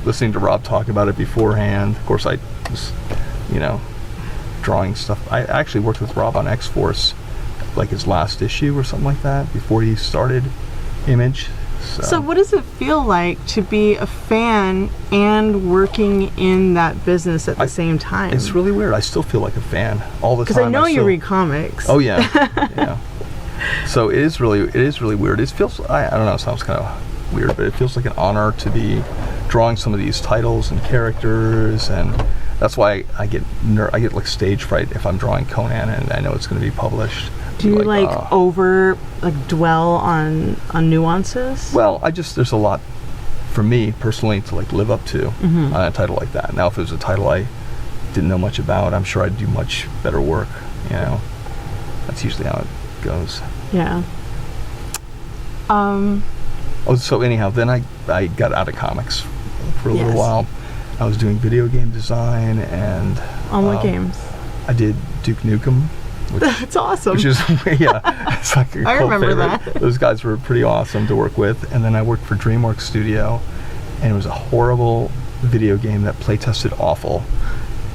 listening to Rob talk about it beforehand. Of course, I was, drawing stuff. I actually worked with Rob on X-Force, like his last issue or something like that, before he started Image. So what does it feel like to be a fan and working in that business at the same time? It's really weird. I still feel like a fan all the time. Because I know you read comics. Oh yeah, yeah. So it is really weird. It feels, I don't know, it sounds kind of weird, but it feels like an honor to be drawing some of these titles and characters, and that's why I get like stage fright if I'm drawing Conan and I know it's going to be published. Do you dwell on nuances? Well, there's a lot for me personally to like live up to on a title like that. Now, if it was a title I didn't know much about, I'm sure I'd do much better work. That's usually how it goes. Yeah. So anyhow, then I got out of comics for a little while. I was doing video game design and on what games? I did Duke Nukem. That's awesome. Which is, it's like a I remember favorite. that. Those guys were pretty awesome to work with. And then I worked for DreamWorks Studio, and it was a horrible video game that play tested awful.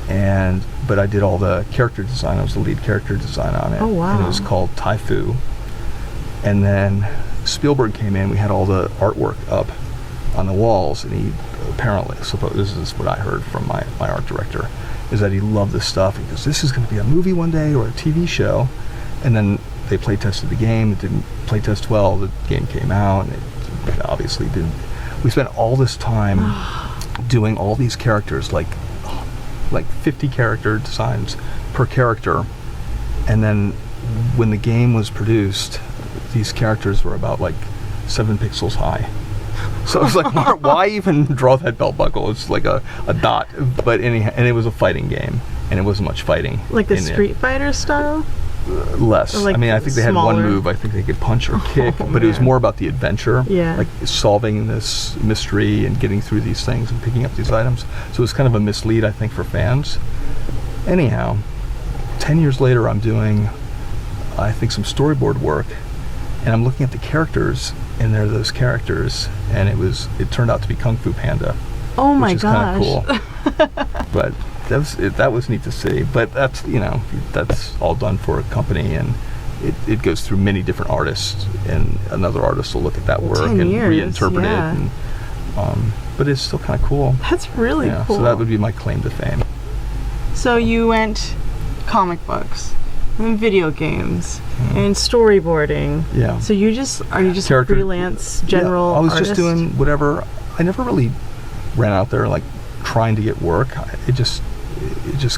But I did all the character design. I was the lead character design on it. Oh, wow. And it was called Taifu. And then Spielberg came in. We had all the artwork up on the walls, and he apparently, this is what I heard from my art director, is that he loved this stuff. He goes, this is going to be a movie one day or a TV show. And then they play tested the game. It didn't play test well. The game came out, and it obviously didn't. We spent all this time doing all these characters, like 50 character designs per character. And then when the game was produced, these characters were about 7 pixels high. So I was like, why even draw that belt buckle? It's like a dot. But anyhow, and it was a fighting game, and it wasn't much fighting. Like the Street Fighter style? Less. I mean, I think they had one move. I think they could punch or kick, but it was more about the adventure. Yeah. Like solving this mystery and getting through these things and picking up these items. So it was kind of a mislead, I think, for fans. Anyhow, 10 years later, I'm doing, I think, some storyboard work, and I'm looking at the characters, and there are those characters, and it turned out to be Kung Fu Panda. Oh my gosh. Which is kind of cool. But that was neat to see. But that's, that's all done for a company, and it goes through many different artists, and another artist will look at that work and reinterpret it. And, but it's still kind of cool. That's really cool. So that would be my claim to fame. So you went comic books, and video games, and storyboarding. Yeah. So are you just a freelance general I was artist? just doing whatever. I never really ran out there trying to get work. It just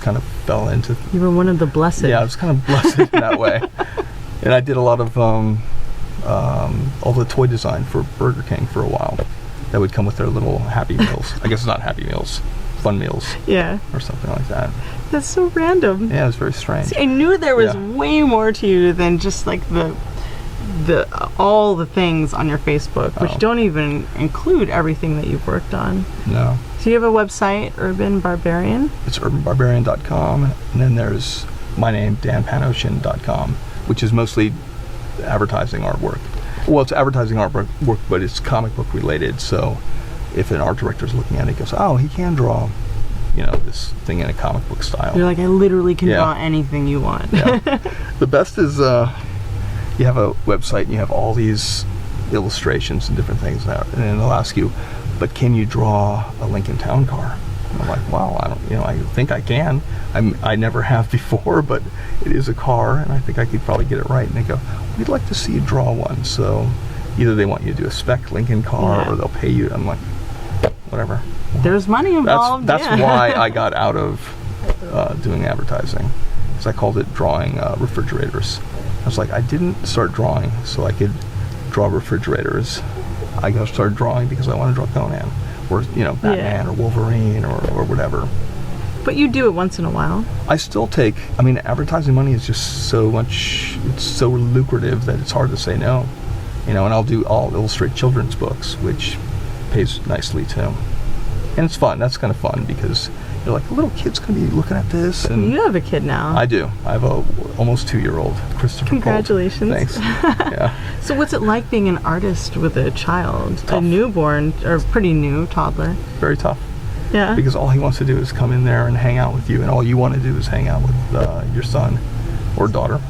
kind of fell into. You were one of the blessed. Yeah, I was kind of blessed in that way. And I did a lot of all the toy design for Burger King for a while. That would come with their little Happy Meals. I guess it's not Happy Meals, Fun Meals. Yeah. Or something like that. That's so random. Yeah, it was very strange. See, I knew there was way more to you than just the all the things on your Facebook, which don't even include everything that you've worked on. No. So you have a website, Urban Barbarian? It's urbanbarbarian.com, and then there's my name, danpanosian.com, which is mostly advertising artwork. Well, it's advertising artwork, but it's comic book related, so if an art director's looking at it, he goes, oh, he can draw, this thing in a comic book style. You're like, I literally can draw anything you want. Yeah. The best is you have a website and you have all these illustrations and different things, and then they'll ask you, but can you draw a Lincoln Town Car? And I'm like, wow, I think I can. I never have before, but it is a car, and I think I could probably get it right. And they go, we'd like to see you draw one. So either they want you to do a spec Lincoln car, or they'll pay you. I'm like, whatever. There's money involved. That's why I got out of doing advertising, because I called it drawing refrigerators. I was like, I didn't start drawing so I could draw refrigerators. I got started drawing because I want to draw Conan, or Batman, or Wolverine, or whatever. But you do it once in a while. I still take. I mean, advertising money is just so much. It's so lucrative that it's hard to say no. And I'll illustrate children's books, which pays nicely too. And it's fun. That's kind of fun because you're like, a little kid's going to be looking at this. And you have a kid now. I do. I have a almost 2-year-old, Christopher. Congratulations. Colt. Thanks. Yeah. So what's it like being an artist with a child, a Tough. newborn or pretty new toddler? Very tough. Yeah. Because all he wants to do is come in there and hang out with you, and all you want to do is hang out with your son or daughter.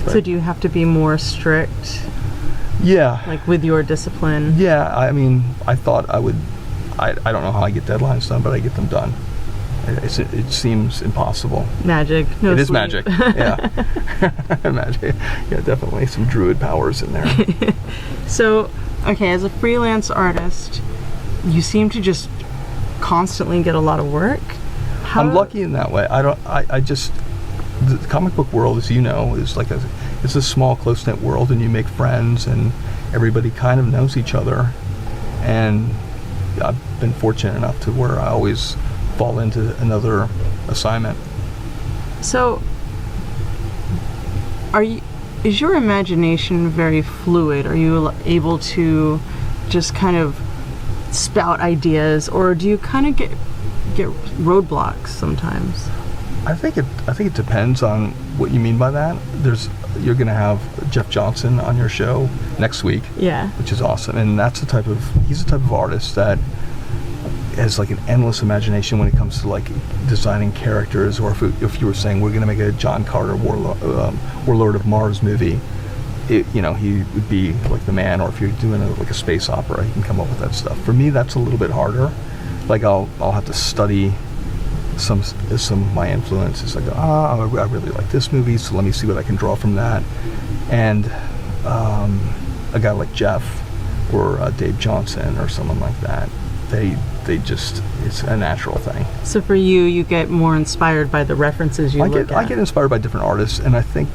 So do you have to be more strict, Yeah. like with your discipline? Yeah, I mean, I thought I would. I don't know how I get deadlines done, but I get them done. It seems impossible. Magic. No It is sleep. magic. Yeah. Magic. Yeah, definitely some druid powers in there. So, okay, as a freelance artist, you seem to just constantly get a lot of work. I'm lucky in that way. I just, the comic book world, as you know, is like it's a small, close-knit world, and you make friends, and everybody kind of knows each other. And I've been fortunate enough to where I always fall into another assignment. So, is your imagination very fluid? Are you able to just kind of spout ideas, or do you kind of get roadblocks sometimes? I think it depends on what you mean by that. You're going to have Jeff Johnson on your show next week. Yeah. Which is awesome, and he's the type of artist that has like an endless imagination when it comes to like designing characters, or if you were saying we're going to make a John Carter Warlord of Mars movie, he would be like the man. Or if you're doing like a space opera, he can come up with that stuff. For me, that's a little bit harder. Like I'll have to study some of my influences. Like, I really like this movie, so let me see what I can draw from that. And a guy like Jeff or Dave Johnson or someone like that, they just, it's a natural thing. So for you, you get more inspired by the references you look at. I get inspired by different artists, and I think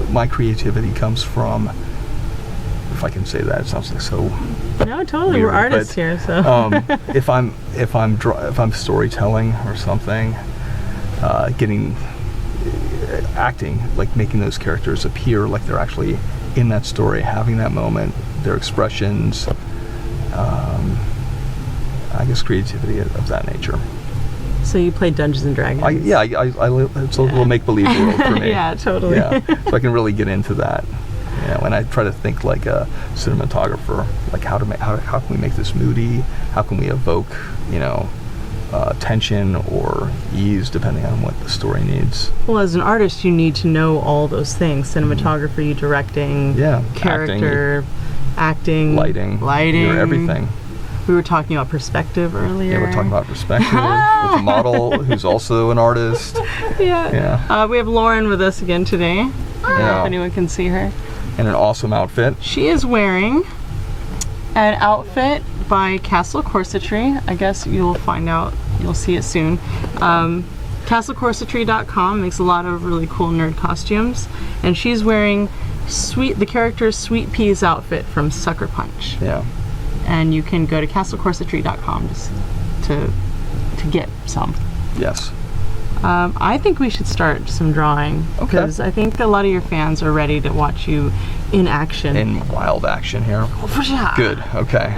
my creativity comes from, if I can say that, it sounds like so. No, totally. Weird, we're artists but, here, so. if I'm storytelling or something, acting, like making those characters appear like they're actually in that story, having that moment, their expressions, I guess creativity of that nature. So you play Dungeons and Dragons? It's a little make-believe world for me. Yeah, totally. Yeah, so I can really get into that. And I try to think like a cinematographer, like how can we make this moody? How can we evoke, tension or ease, depending on what the story needs. Well, as an artist, you need to know all those things: cinematography, directing, character, acting, lighting, everything. We were talking about perspective earlier. Yeah, we're talking about perspective with a model who's also an artist. Yeah. We have Lauryn with us again today. Yeah. If anyone can see her. In an awesome outfit. She is wearing an outfit by Castle Corsetry. I guess you'll find out. You'll see it soon. CastleCorsetry.com makes a lot of really cool nerd costumes, and she's wearing the character's Sweet Pea's outfit from Sucker Punch. Yeah. And you can go to CastleCorsetry.com just to get some. Yes. I think we should start some drawing, because I think a lot of your fans are ready to watch you in action. In wild action here. Good. Okay.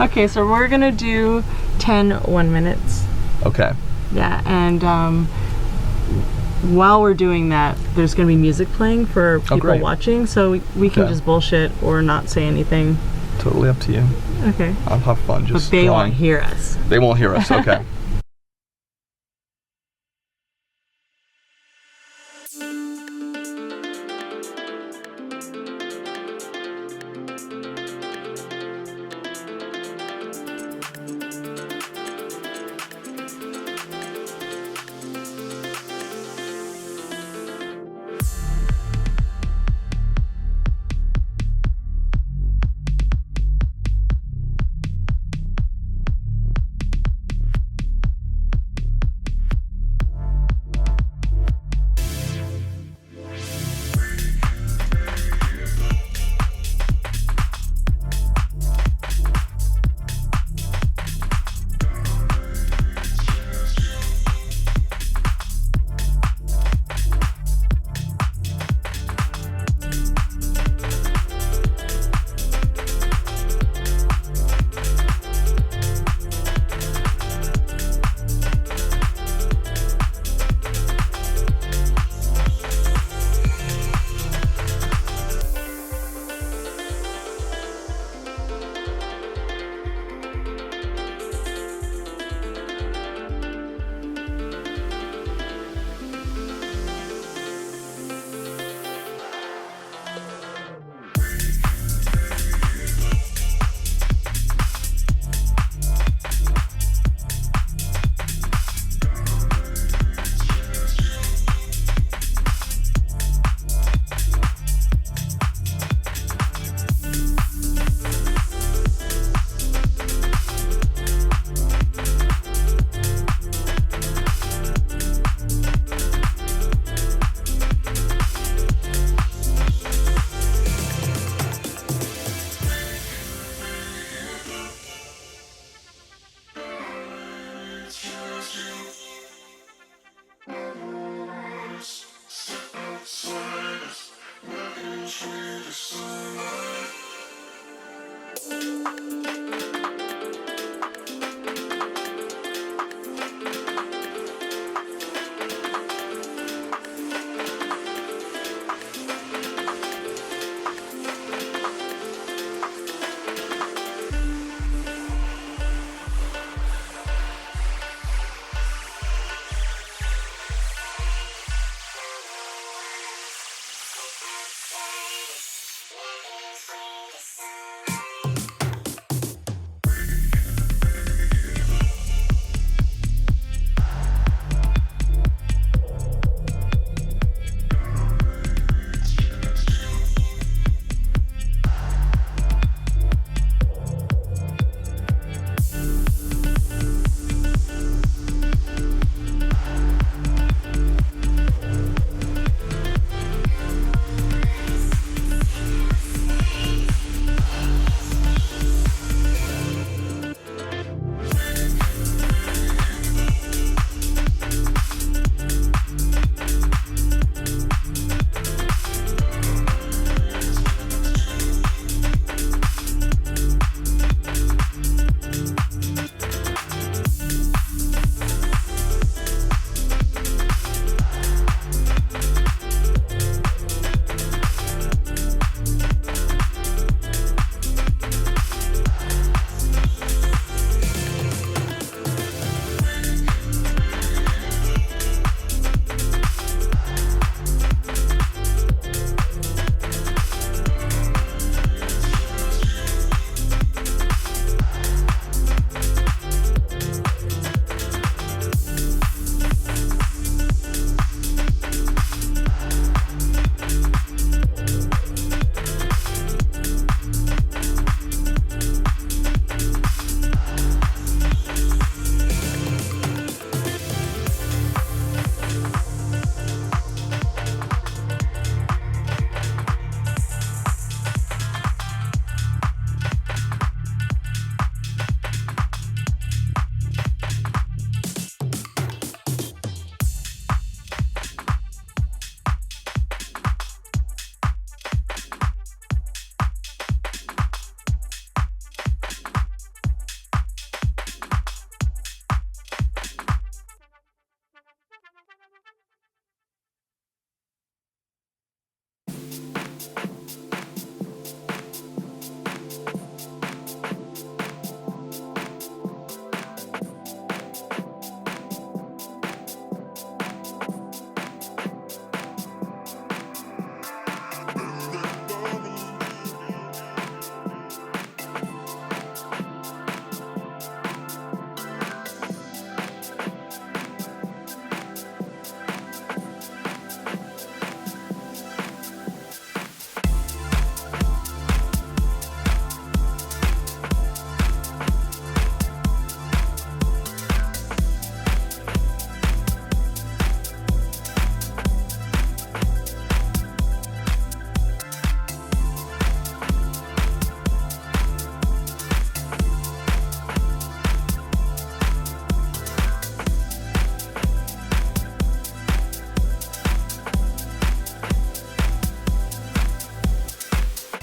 Okay, so we're gonna do 10 1-minutes. Okay. Yeah, and while we're doing that, there's gonna be music playing for people watching, so we can just bullshit or not say anything. Totally up to you. Okay. I'll have fun just But they drawing. won't hear us. They won't hear us. Okay.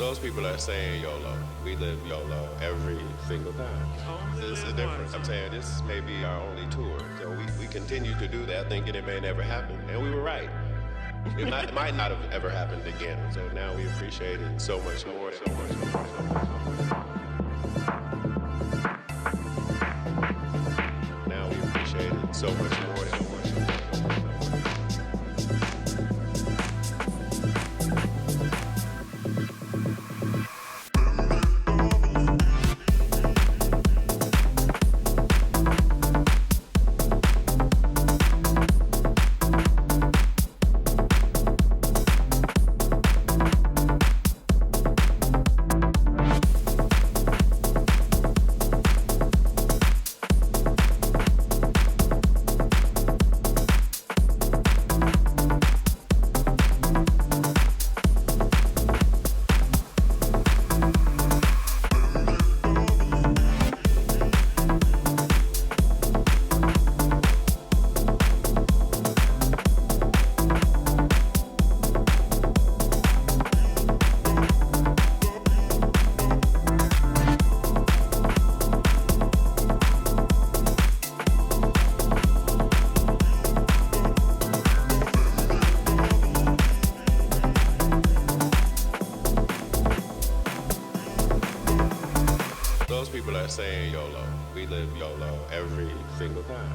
Those people are saying YOLO. We live YOLO every single time. This is different. I'm saying this may be our only tour. So we continue to do that thinking it may never happen. And we were right. It might not have ever happened again. So now we appreciate it so much more. So much more. Now we appreciate it so much more. Saying YOLO. We live YOLO every single time.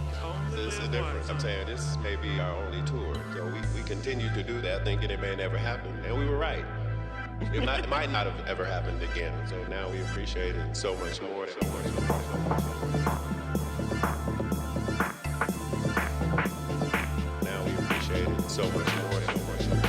This is different. I'm saying this may be our only tour. So we continue to do that thinking it may never happen. And we were right. It might not have ever happened again. So now we appreciate it so much more. So much more. Now we appreciate it so much more. So much more.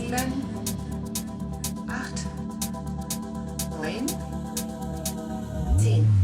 7, 8, 9, 10.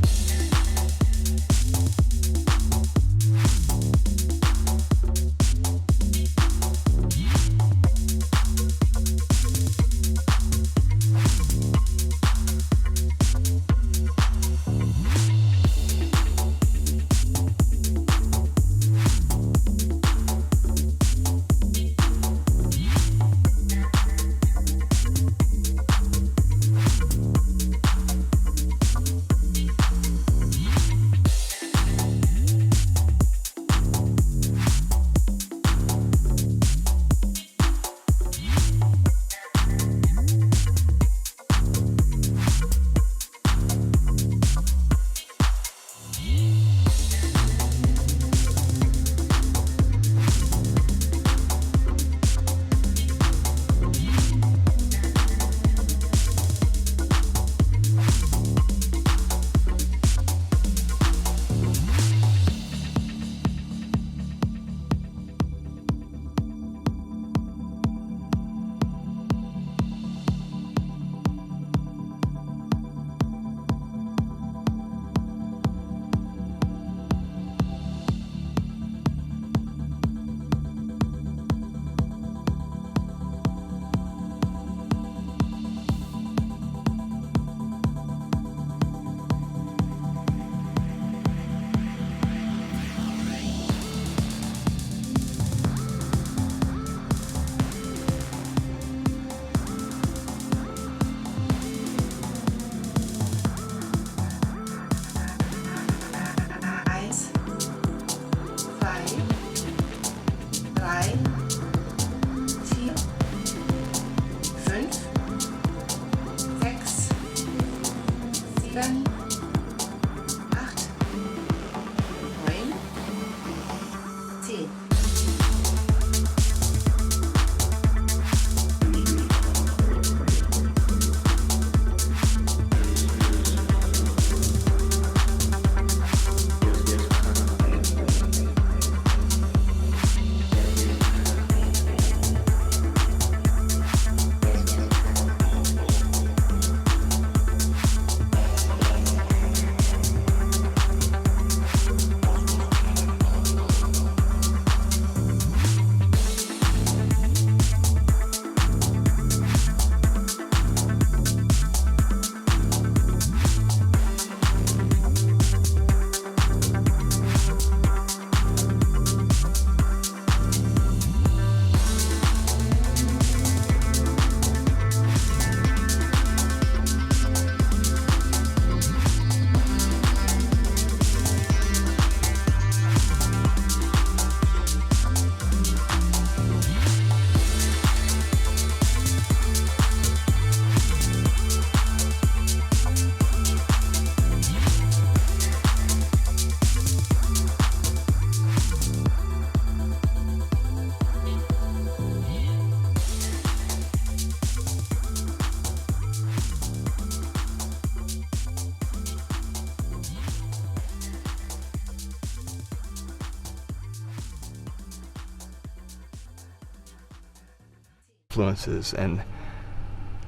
Influences, and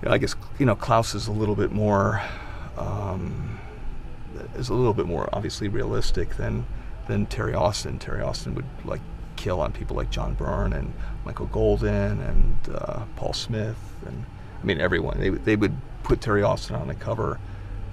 I guess Klaus is a little bit more obviously realistic than Terry Austin. Terry Austin would like kill on people like John Byrne and Michael Golden and Paul Smith, and I mean everyone. They would put Terry Austin on the cover.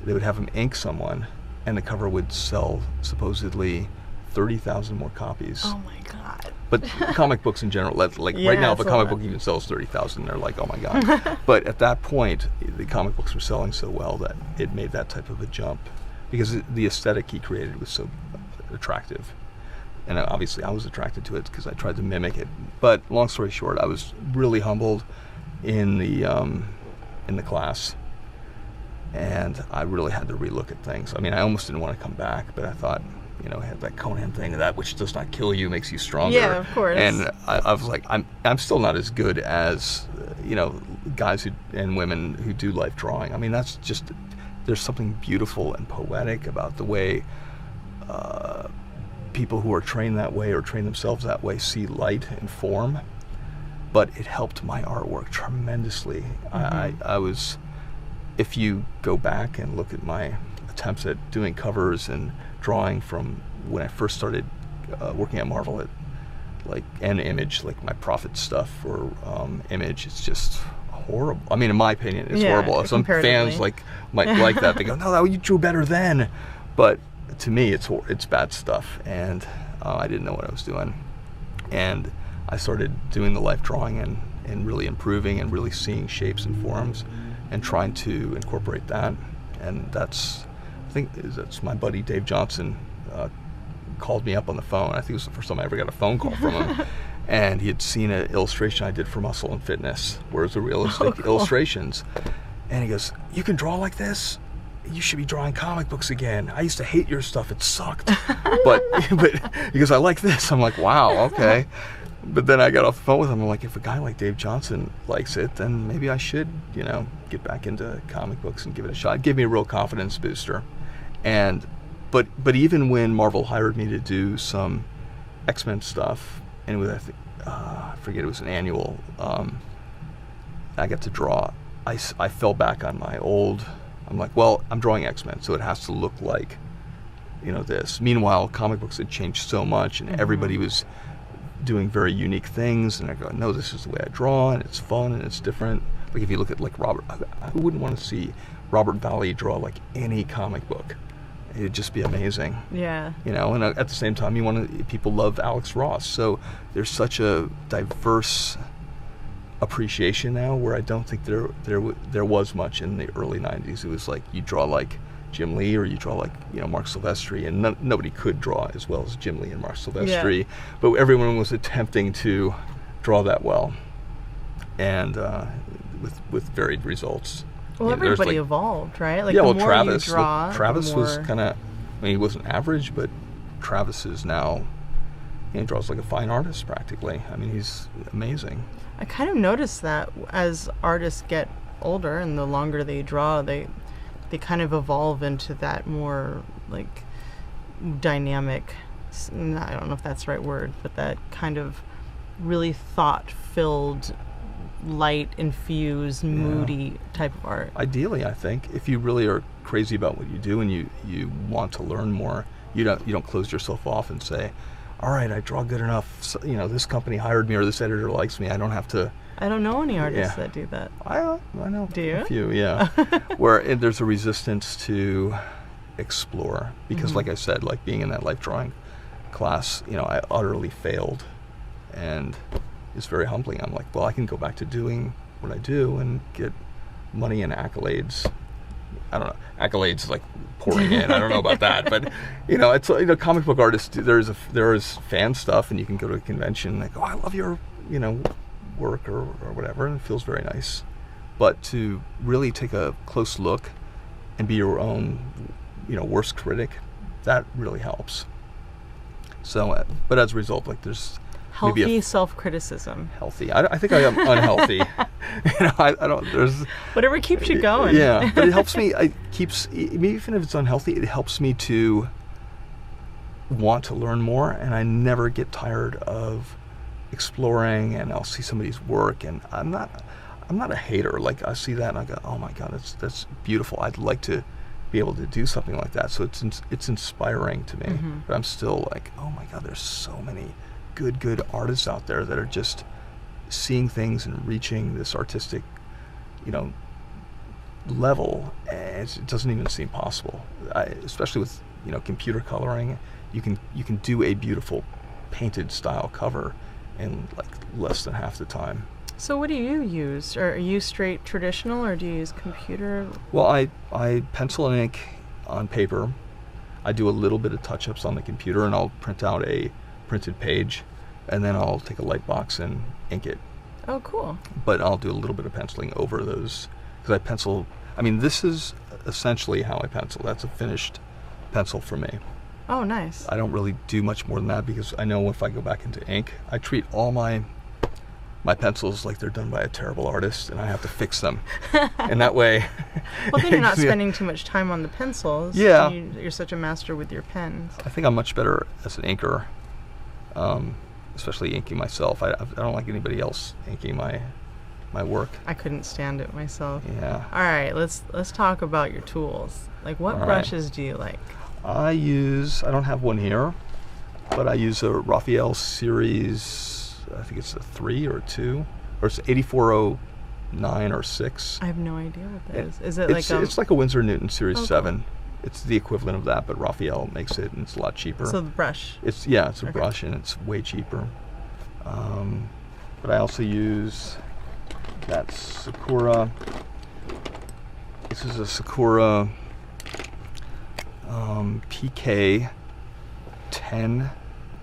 They would have him ink someone, and the cover would sell supposedly 30,000 more copies. Oh my God. But comic books in general, right now, if a comic book even sells 30,000, they're like, oh my God. But at that point, the comic books were selling so well that it made that type of a jump, because the aesthetic he created was so attractive. And obviously I was attracted to it because I tried to mimic it. But long story short, I was really humbled in the class, and I really had to relook at things. I mean, I almost didn't want to come back, but I thought, had that Conan thing, that which does not kill you makes you stronger. Yeah, of course. And I was like, I'm still not as good as guys and women who do life drawing. I mean, that's just, there's something beautiful and poetic about the way people who are trained that way or train themselves that way see light and form. but it helped my artwork tremendously. I was, if you go back and look at my attempts at doing covers and drawing from when I first started working at Marvel, at like an Image, like my Prophet stuff or Image, it's just horrible. I mean, in my opinion, it's horrible. Some fans might like that. They go, no, you drew better then. But to me, it's bad stuff, and I didn't know what I was doing. And I started doing the life drawing and really improving and really seeing shapes and forms and trying to incorporate that. And that's my buddy Dave Johnson called me up on the phone. I think it was the first time I ever got a phone call from him. And he had seen an illustration I did for Muscle and Fitness, where it's a realistic illustrations. And he goes, you can draw like this? You should be drawing comic books again. I used to hate your stuff. It sucked. but he goes, I like this. I'm like, wow, okay. But then I got off the phone with him. I'm like, if a guy like Dave Johnson likes it, then maybe I should, get back into comic books and give it a shot. It gave me a real confidence booster. And but even when Marvel hired me to do some X-Men stuff, and with I forget, it was an annual, I got to draw. I fell back on my old. I'm like, well, I'm drawing X-Men, so it has to look like, this. Meanwhile, comic books had changed so much, and everybody was doing very unique things. And I go, no, this is the way I draw, and it's fun and it's different. Like if you look at like Robert, who wouldn't want to see Robert Valley draw like any comic book? It'd just be amazing. Yeah. And at the same time, people love Alex Ross. So there's such a diverse appreciation now, where I don't think there was much in the early 90s. It was like you draw like Jim Lee, or you draw like Mark Silvestri, and nobody could draw as well as Jim Lee and Mark Silvestri, but everyone was attempting to draw that well, and with varied results. Well, everybody evolved, right? Like Travis was kind of, he wasn't average, but Travis is now, he draws like a fine artist practically. I mean, he's amazing. I kind of noticed that as artists get older and the longer they draw, they kind of evolve into that more like dynamic, I don't know if that's the right word, but that kind of really thought-filled, light-infused, moody type of art. Ideally, I think, if you really are crazy about what you do and you want to learn more, you don't close yourself off and say, all right, I draw good enough, so, this company hired me or this editor likes me, I don't have to. I don't know any artists that do that. I know. Do you? A few, yeah. Where there's a resistance to explore, because like I said, like being in that life drawing class, I utterly failed, and it's very humbling. I'm like, well, I can go back to doing what I do and get money and accolades. I don't know, accolades like pouring in. I don't know about that, but it's comic book artists. There is fan stuff, and you can go to a convention like, oh, I love your work or whatever, and it feels very nice. But to really take a close look and be your own, worst critic, that really helps. So, but as a result, like there's healthy self-criticism. Healthy. I think I am unhealthy. I don't. There's whatever keeps you going. Yeah, but it helps me. Even if it's unhealthy, it helps me to want to learn more, and I never get tired of exploring. And I'll see somebody's work, and I'm not a hater. Like I see that, and I go, oh my God, that's beautiful. I'd like to be able to do something like that. So it's inspiring to me. But I'm still like, oh my God, there's so many good artists out there that are just seeing things and reaching this artistic, level, and it doesn't even seem possible. Especially with computer coloring, you can do a beautiful painted style cover in like less than half the time. So what do you use? Are you straight traditional, or do you use computer? Well, I pencil and ink on paper. I do a little bit of touch-ups on the computer, and I'll print out a printed page, and then I'll take a light box and ink it. Oh, cool. But I'll do a little bit of penciling over those, because I pencil. I mean, this is essentially how I pencil. That's a finished pencil for me. Oh, nice. I don't really do much more than that, because I know if I go back into ink, I treat all my pencils like they're done by a terrible artist, and I have to fix them. And that way... Well, then you're not spending too much time on the pencils. Yeah. You're such a master with your pens. I think I'm much better as an inker. especially inking myself. I don't like anybody else inking my work. I couldn't stand it myself. Yeah. All right, let's talk about your tools. Like, what All brushes do you like? I don't have one here, but I use a Raphael series, I think it's a 3 or 2, or it's 8409 or 6. I have no idea what that is. Is It's like a Winsor Newton Series cool. 7. It's the equivalent of that, but Raphael makes it, and it's a lot cheaper. So the brush. It's a brush, and it's way cheaper. But I also use that Sakura. This is a Sakura PK 10.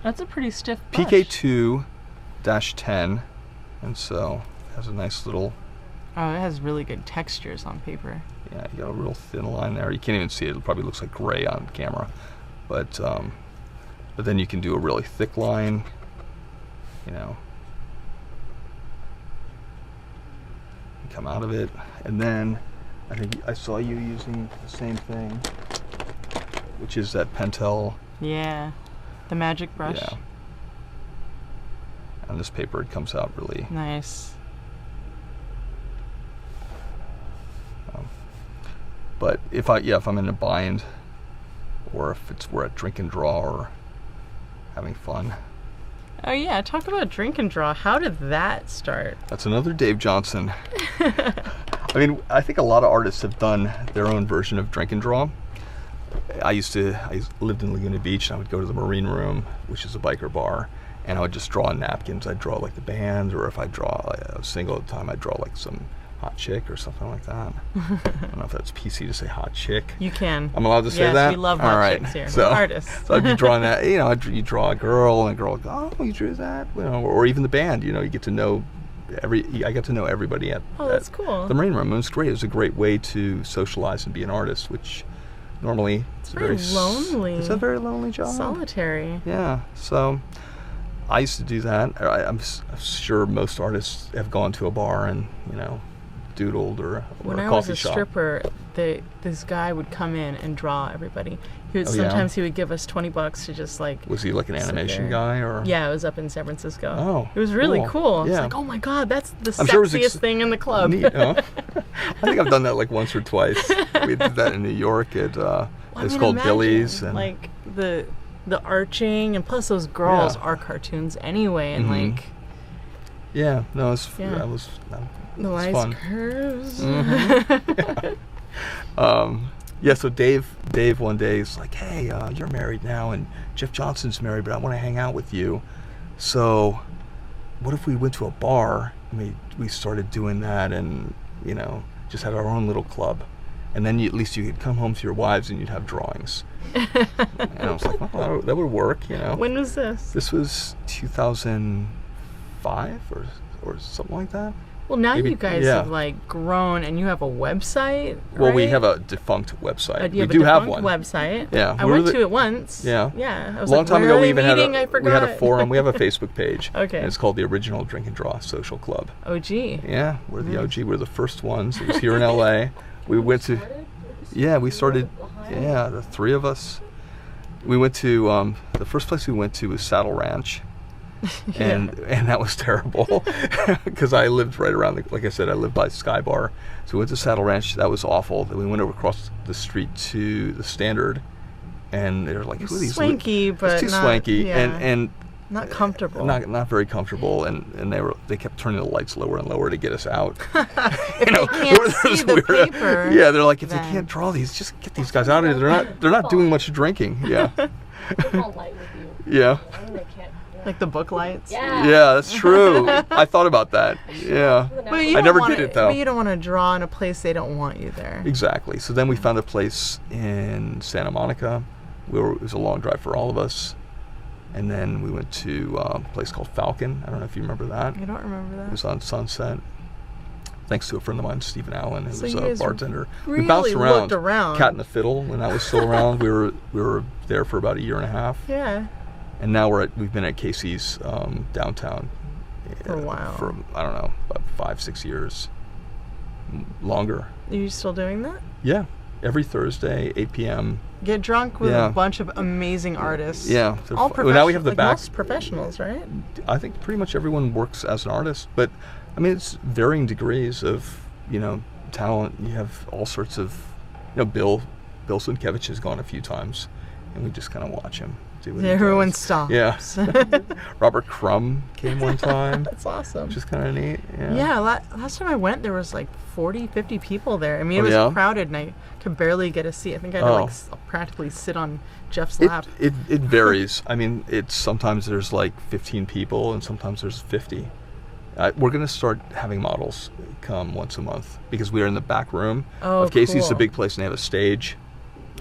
That's a pretty stiff brush. PK2-10, and so it has a nice little. Oh, it has really good textures on paper. Yeah, you got a real thin line there. You can't even see it. It probably looks like gray on camera, but then you can do a really thick line. You know, you come out of it, and then I think I saw you using the same thing, which is that Pentel. Yeah, the magic brush. Yeah. On this paper, it comes out really Nice. But if I'm in a bind, or if we're at drink and draw or having fun. Oh yeah, talk about drink and draw. How did that start? That's another Dave Johnson. I mean, I think a lot of artists have done their own version of drink and draw. I lived in Laguna Beach, and I would go to the Marine Room, which is a biker bar, and I would just draw on napkins. I'd draw like the band, or if I draw a single at a time, I'd draw like some hot chick or something like that. I don't know if that's PC to say hot chick. You can. I'm allowed to say yes, that? we love All hot right. chicks here. So, We're artists. So I'd be drawing that, you draw a girl, and a girl would go, oh, you drew that? Or even the band, you get to know I got to know everybody at that's cool. the Marine Room. It was great. It was a great way to socialize and be an artist, which normally it's very lonely. It's a very lonely job. Solitary. Yeah. So I used to do that. I'm sure most artists have gone to a bar and, doodled or when a I was coffee a shop. stripper, this guy would come in and draw everybody. Sometimes he would give us $20 to just like. Was he like an animation guy or? Yeah, it was up in San Francisco. Oh, it was really cool. Yeah. It's like, oh my god, that's the I'm sure sexiest thing in the club. Neat, huh? I think I've done that like once or twice. We did that in New York at it's called imagine, Billy's, and like the arching, and plus those girls are cartoons anyway, and like. Yeah, no, Yeah. The nice fun. curves. Yeah, so Dave one day is like, hey, you're married now, and Jeff Johnson's married, but I want to hang out with you. So what if we went to a bar and we started doing that, and just had our own little club, and then at least you could come home to your wives and you'd have drawings. And I was like, well, that would work, When was this? This was 2005 or something like that. Well, now Maybe, you guys have like grown, and you have a website. Well, we right? have a defunct website. You we do have one. Website. Yeah, I went to it once. Yeah, yeah. I was a long time ago, we even had I forgot. a forum. We have a Facebook page. Okay. And it's called the Original Drink and Draw Social Club. OG. Yeah, we're the OG. We're the first ones. It was here in LA. We went to. Yeah, we started. Yeah, the three of us. We went to the first place we went to was Saddle Ranch. And that was terrible because I lived right around like I said, I lived by Sky Bar. So we went to Saddle Ranch. That was awful. Then we went over across the street to the Standard, and they were like, who are these? Swanky, but it's too not, swanky, yeah. and not comfortable. Not very comfortable, and they kept turning the lights lower and lower to get us out. If they can't see the paper. Yeah, they're like, if they can't draw these, just get these guys out of here. They're not doing much drinking. Yeah. Yeah. Like the book lights? Yeah, that's true. I thought about that. Yeah. I never did it, though. But you don't want to draw in a place they don't want you there. Exactly. So then we found a place in Santa Monica. It was a long drive for all of us. And then we went to a place called Falcon. I don't know if you remember that. I don't remember that. It was on Sunset. Thanks to a friend of mine, Stephen Allen, who was you a guys bartender. Really we bounced around. Looked around. Cat and the Fiddle, when that was still around. We were there for about a year and a half. Yeah. And now we've been at Casey's downtown for a while. For I don't know, about 5-6 years, longer. Are you still doing that? Yeah, every Thursday, 8 p.m. get drunk with Yeah. a bunch of amazing artists. Yeah. All Well, now we have the like back. most professionals, right? I think pretty much everyone works as an artist, but I mean, it's varying degrees of, talent. You have all sorts of, Bill Sienkiewicz has gone a few times, and we just kind of watch him do what he Everyone does. stops. Yeah. Robert Crumb came one time, That's awesome. which is kind of neat. Yeah, last time I went, there was like 40, 50 people there. I mean, it Oh, was yeah? crowded, and I could barely get a seat. I think I had to Oh. practically sit on Jeff's It, lap. it varies. I mean, it's sometimes there's like 15 people, and sometimes there's 50. We're going to start having models come once a month because we are in the back room of Casey's. It's a cool. big place, and they have a stage.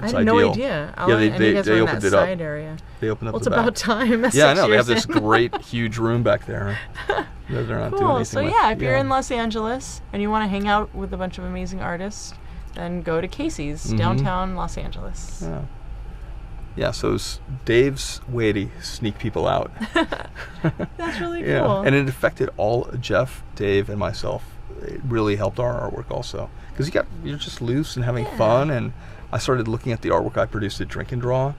I It's had no ideal. idea. Yeah, they I knew you guys were in opened that it up. side area. They opened up Well, it's the back. about time. Yeah, I know. They have 6 this years in. great, huge room back there that they're not doing Cool. anything So with. yeah, if you're in Los Angeles and you want to hang out with a bunch of amazing artists, then go to Casey's, downtown Los Angeles. Yeah. Yeah, so Dave's way to sneak people out. That's really cool. Yeah, and it affected all Jeff, Dave, and myself. It really helped our artwork also, because you're just loose and having fun. And I started looking at the artwork I produced at Drink and Draw,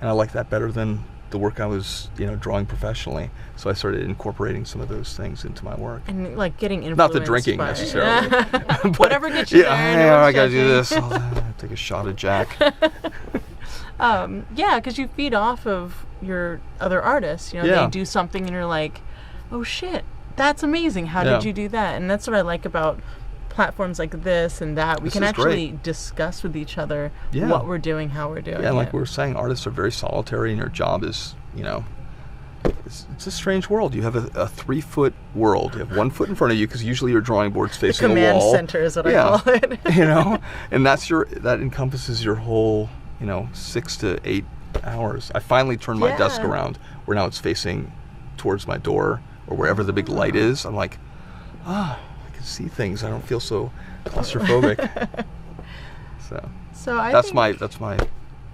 and I liked that better than the work I was, drawing professionally. So I started incorporating some of those things into my work. And like getting influenced Not the drinking by, necessarily. But whatever gets you there. Yeah, no I one's gotta do judging. this. I'll take a shot of Jack. Yeah, because you feed off of your other artists. Yeah. They do something and you're like, oh shit, that's amazing. How Yeah. did you do that? And that's what I like about platforms like this and that. We This can is actually great. discuss with each other Yeah. what we're doing, how we're doing Yeah, and like it. we were saying, artists are very solitary, and your job is, it's a strange world. You have a 3-foot world. You have 1 foot in front of you because usually your drawing board's The facing command a wall. center is what I Yeah. call it. And that encompasses your whole, 6 to 8 hours. I finally turned my desk Yeah. around where now it's facing towards my door or wherever the big light is. I'm like, I can see things. I don't feel so claustrophobic. So I that's think, my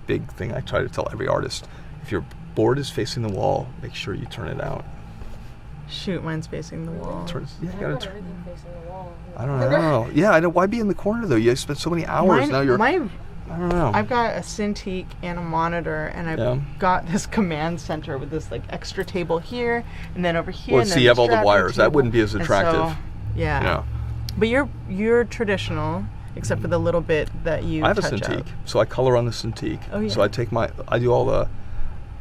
big thing I try to tell every artist. If your board is facing the wall, make sure you turn it out. Shoot, mine's facing the wall. You gotta turn. I don't know. Yeah, I know. Why be in the corner though? You spent so many hours. Now you're. I don't know. I've got a Cintiq and a monitor, and I've got this command center with this like extra table here, and then over here. Well, and see, then you have all the strap wires. That table. wouldn't be as And attractive. so, yeah. Yeah. But you're traditional, except for the little bit that you. I have a touch Cintiq, up. so I color on the Cintiq. Oh, yeah. So I do all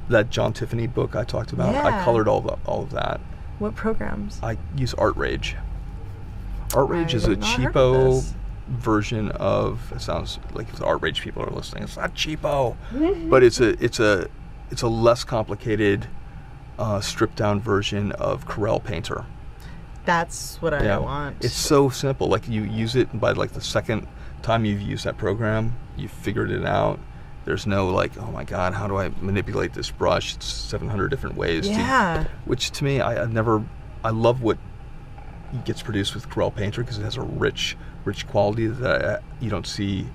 that John Tiffany book I talked about. I Yeah. colored all of that. What programs? I use Art Rage. Art Rage is a have not heard of cheapo this. version of. It sounds like if the Art Rage people are listening, it's not cheapo, but it's a less complicated, stripped down version of Corel Painter. That's what I want. It's so simple. Like you use it, and by like the second time you've used that program, you've figured it out. There's no like, oh my God, how do I manipulate this brush? It's 700 different ways. Yeah. Which to me, I love what gets produced with Corel Painter because it has a rich quality that you don't see.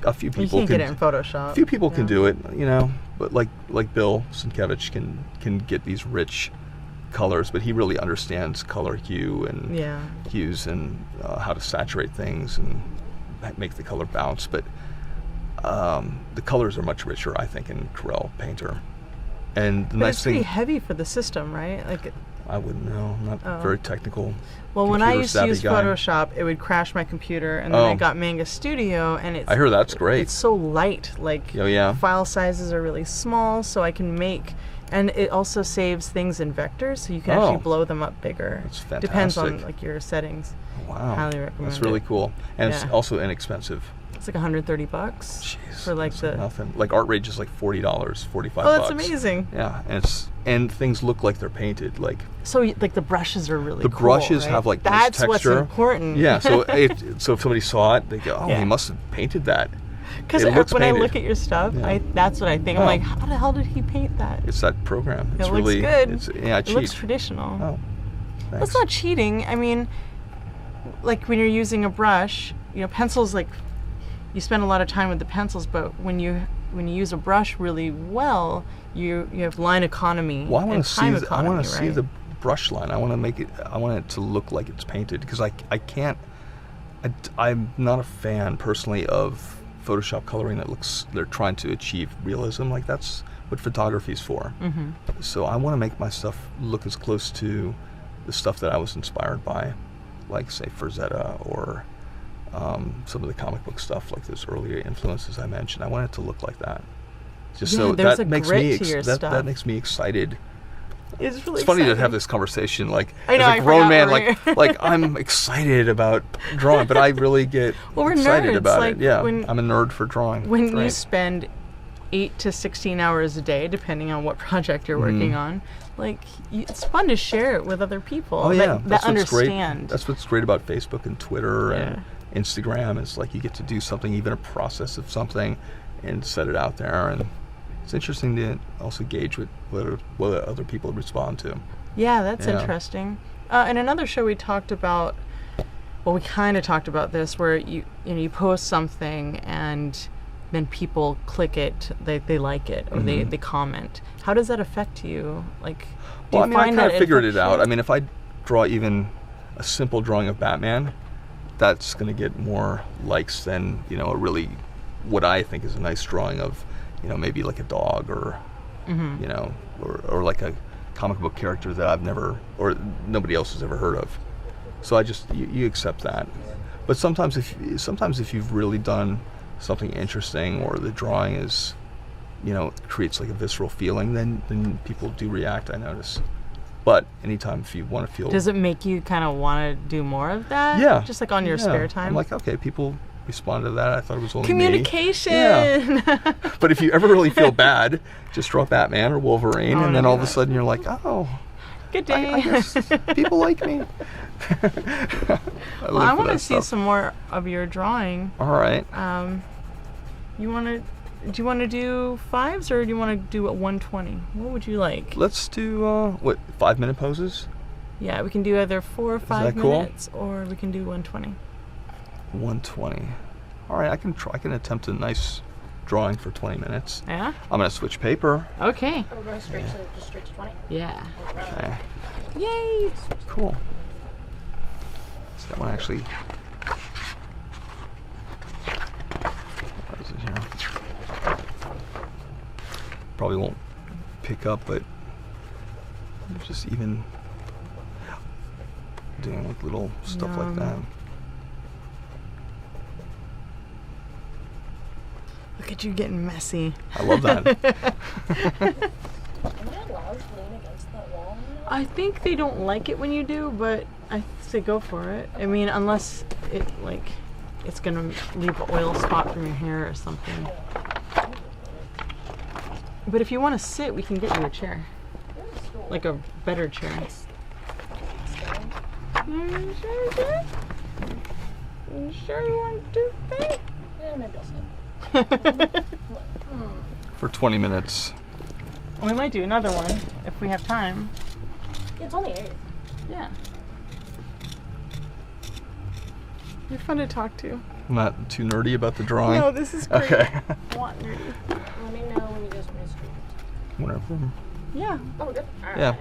A few You people can't get it in Photoshop. A few people can do it, but like Bill Sienkiewicz can get these rich colors, but he really understands color hue and hues and how to saturate things and make the color bounce. But the colors are much richer, I think, in Corel Painter. And the But nice it's thing, pretty heavy for the system, right? Like, I wouldn't know. I'm not very technical. well, when I used to computer-savvy use guy. Photoshop, it would crash my computer, and then I got Manga Studio, and it's. I hear that's great. It's so light. Like, Oh, yeah. file sizes are really small, so I can make. And it also saves things in vectors, so you can actually blow them up bigger. That's fantastic. Depends on like your settings. Wow. Highly recommend That's really it. cool. And it's Yeah. also inexpensive. It's like $130 Jeez, for like that's the. nothing. Like Art Rage is like $40, $45. Oh, that's amazing. Yeah, and things look like they're painted. Like So like the brushes are really the cool, brushes right? have like That's nice texture. what's important. Yeah, so so if somebody saw it, they go, "Oh, Yeah. he must have painted that." Because It looks when I painted. look at your stuff, Yeah. that's what I think. I'm Oh. like, how the hell did he paint that? It's that program. It's It really looks good. It's, It cheat. looks traditional. Oh, thanks. That's not cheating. I mean, like when you're using a brush, pencils, like you spend a lot of time with the pencils, but when you use a brush really well, you have line economy Well, I want and to see. time I economy, want to see right? the brush line. I want to make it. I want it to look like it's painted because I can't. I'm not a fan personally of Photoshop coloring they're trying to achieve realism. Like that's what photography's for. Mm-hmm. So I want to make my stuff look as close to the stuff that I was inspired by, like say Frazetta or some of the comic book stuff, like those earlier influences I mentioned. I want it to look like that. Just Yeah, so there's that a makes grit me to your that stuff. makes me excited. It's really It's funny to exciting. have this conversation, like I know, as I a grown forgot man, we're like I'm excited about drawing, but I really get Well, we're excited nerds, about like, it. Yeah, when- I'm a nerd for drawing. When you Right. spend 8 to 16 hours a day, depending on what project you're working on, like it's fun to share it with other people Oh yeah, that that's what's great. understand. That's what's great about Facebook and Twitter and Yeah. Instagram. Is like you get to do something, even a process of something, and set it out there. And it's interesting to also gauge what other people respond to. Yeah, that's Yeah. interesting. In another show, we talked about, well, we kind of talked about this, where you post something and then people click it, they like it, or they comment. How does that affect you? Like, do Well, I you mean, I find kind that of figured affects it out. you? I mean, if I draw even a simple drawing of Batman, that's going to get more likes than, a really, what I think is a nice drawing of, maybe like a dog or, or like a comic book character that I've never, or nobody else has ever heard of. So I just, you accept that. But sometimes if you've really done something interesting, or the drawing is, creates like a visceral feeling, then people do react, I notice. But anytime if you want to feel... Does it make you kind of want to do more of that? Yeah. Just like on your Yeah. spare time? I'm like, okay, people respond to that. I thought it was only Communication! me. Yeah. But if you ever really feel bad, just draw Batman or Wolverine, I and then wanna all do of a that. sudden you're like, oh, Good day. I guess people like me. Well, I want to see some more of your drawing. All right. Do you want to do 5s, or do you want to do a 120? What would you like? Let's do, 5-minute poses? Yeah, we can do either 4 or 5 that cool? minutes, or we can do 120. 120. All right, I can attempt a nice drawing for 20 minutes. Yeah? I'm going to switch paper. Okay. We're going straight to 20. Yeah. Okay, Yay! cool. So that one actually... What is it here? Probably won't pick up, but just even doing like little stuff like that. Look at you getting messy. I love that. Am I allowed to lean against that wall? I think they don't like it when you do, but I say go for it. I mean, unless it's gonna leave an oil spot from your hair or something. But if you want to sit, we can get you a chair. Like a better chair. You sure you want to think? Yeah, maybe I'll sit. For 20 minutes. We might do another one if we have time. It's only 8. Yeah. You're fun to talk to. I'm not too nerdy about the drawing. No, this is great. Okay. I want nerdy. Let me know when you guys want to stream. Whatever. Yeah. Oh, we're good. All right. Yeah.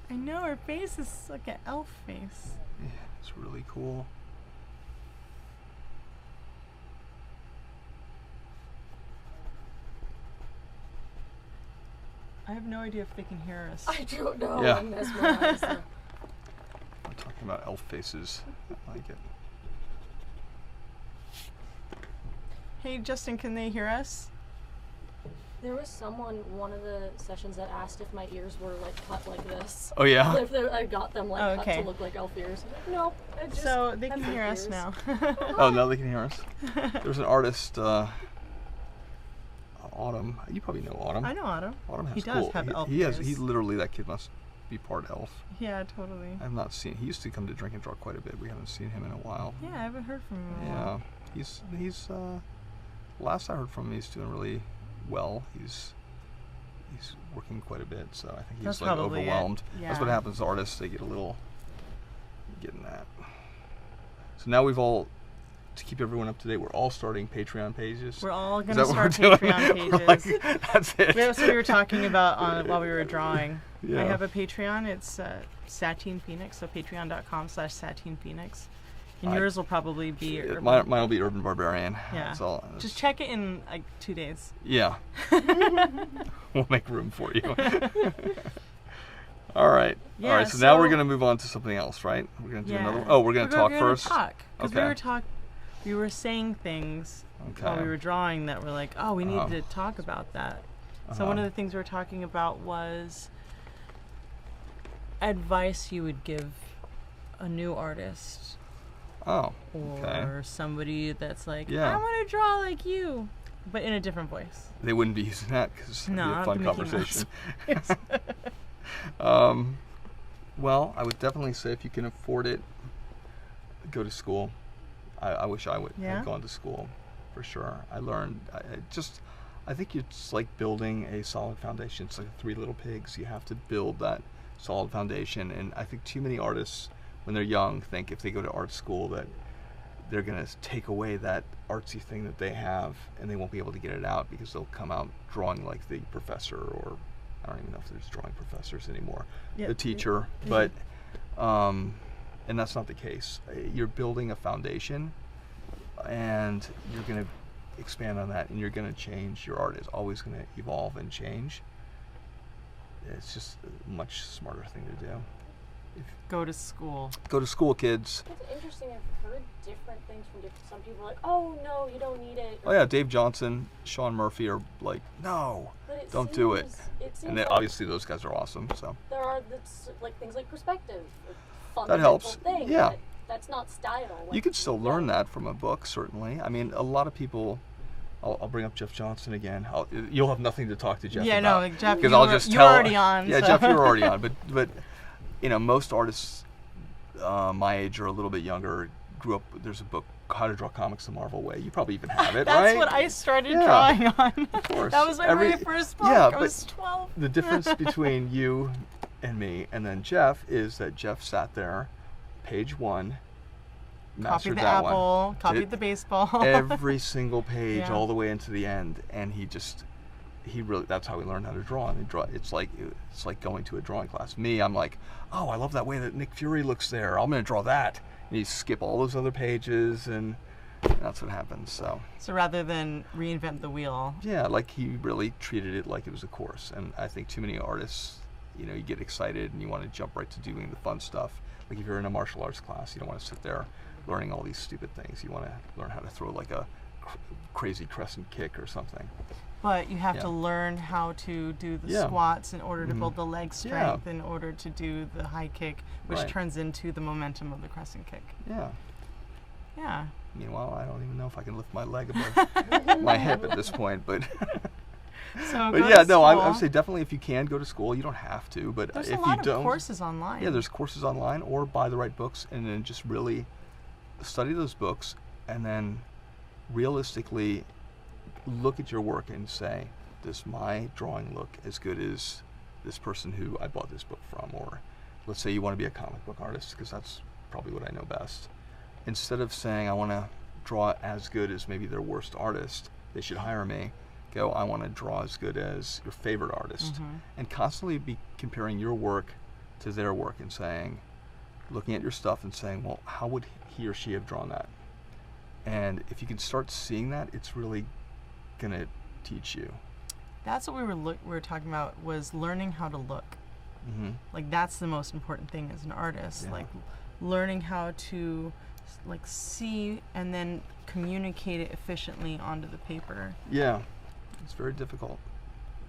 I know, her face is like an elf face. Yeah, it's really cool. I have no idea if they can hear us. I don't know. Yeah. I'm mesmerized. We're talking about elf faces. I like it. Hey, Justin, can they hear us? There was someone, one of the sessions, that asked if my ears were like cut like this. Oh yeah? If I got them like cut okay. to look like elf ears. No, I just So they can have hear us ears. now. Oh, now they can hear us. There's an artist, Autumn. You probably know Autumn. I know Otto. Autumn has He does cool. have elf he has. ears. He literally, that kid must be part elf. Yeah, totally. I've not seen. He used to come to Drink and Draw quite a bit. We haven't seen him in a while. Yeah, I haven't heard from him in a Yeah, while. he's. Last I heard from him, he's doing really well. He's working quite a bit, so I think he's That's like probably it. overwhelmed. That's what Yeah. happens to artists; they get a little getting that. So now we've all, to keep everyone up to date, we're all starting Patreon pages. We're all Is going to that what start we're doing? Patreon We're like, pages. that's it. That's what we were talking about while we were drawing. Yeah. I have a Patreon. It's Satine Phoenix, so patreon.com/Satine Phoenix. And yours will probably be Urban. Mine will be Urban Barbarian. Yeah. That's all. Just check it in like 2 days. Yeah. We'll make room for you. All right. Yeah, All right. So now we're so- gonna move on to something else, right? We're gonna do Yeah. another one. Oh, we're gonna talk first. Because Okay. we were saying things while Okay. we were drawing that were like, oh, we need Uh-huh. to talk about that. So one of the things we were talking about was advice you would give a new artist Oh. or Okay. somebody that's like, Yeah. I want to draw like you, but in a different voice. They wouldn't be using that because it'd No, be a not fun the Mickey conversation. Mouse. Well, I would definitely say if you can afford it, go to school. I wish I would Yeah? have gone to school, for sure. I learned, I think it's like building a solid foundation. It's like Three Little Pigs. You have to build that solid foundation. And I think too many artists, when they're young, think if they go to art school that they're going to take away that artsy thing that they have, and they won't be able to get it out because they'll come out drawing like the professor, or I don't even know if there's drawing professors anymore, Yeah. the teacher. But and that's not the case. You're building a foundation, and you're going to expand on that, and you're going to change. Your art is always going to evolve and change. It's just a much smarter thing to do. Go to school. Go to school, kids. It's interesting. I've heard different things from some people. Like, oh no, you don't need it. Oh yeah, Dave Johnson, Sean Murphy are like, no, But it don't do it. Seems And then like obviously those guys are awesome. So there are like things like perspective. a that fundamental helps. Thing, Yeah, but that's not style. you Like, can still learn that from a book, certainly. I mean, a lot of people. I'll bring up Jeff Johnson again. You'll have nothing to talk to Jeff Yeah, about. no, like, Jeff, because you I'll were- just you tell. were already on, Yeah, so. Jeff, you were already on. But you know, most artists my age or a little bit younger grew up. There's a book, How to Draw Comics the Marvel Way. You probably even have it, That's right? what I started Yeah. drawing on. Of course. That was my very first book. Yeah, I but was 12. the difference between you and me and then Jeff is that Jeff sat there, page one, mastered Copied the that apple, one, copied did the baseball. every single page Yeah. all the way into the end, and he really, that's how he learned how to draw. And it's like going to a drawing class. Me, I'm like, oh, I love that way that Nick Fury looks there. I'm gonna draw that. And you skip all those other pages, and that's what happens. So rather than reinvent the wheel. Yeah, like he really treated it like it was a course. And I think too many artists, you know, you get excited and you want to jump right to doing the fun stuff. Like if you're in a martial arts class, you don't want to sit there learning all these stupid things. You want to learn how to throw like a crazy crescent kick or something. But you have Yeah. to learn how to do the Yeah. squats in order to Mhm. build the leg strength, in order to do the high kick, which Right. turns into the momentum of the crescent kick. Yeah. Yeah. Meanwhile, I don't even know if I can lift my leg above my hip at this point, but So but go yeah, to no, I school. would say definitely if you can go to school, you don't have to, but There's if a lot you of don't, courses online. yeah, there's courses online, or buy the right books and then just really study those books, and then realistically look at your work and say, does my drawing look as good as this person who I bought this book from? Or let's say you want to be a comic book artist, because that's probably what I know best. Instead of saying I want to draw as good as maybe their worst artist, they should hire me, go, I want to draw as good as your favorite artist. Mm-hmm. And constantly be comparing your work to their work and saying, looking at your stuff and saying, well, how would he or she have drawn that? And if you can start seeing that, it's really going to teach you. That's what we were talking about, was learning how to look. Mm-hmm. Like that's the most important thing as an artist. Yeah. Like learning how to like see and then communicate it efficiently onto the paper. Yeah, it's very difficult.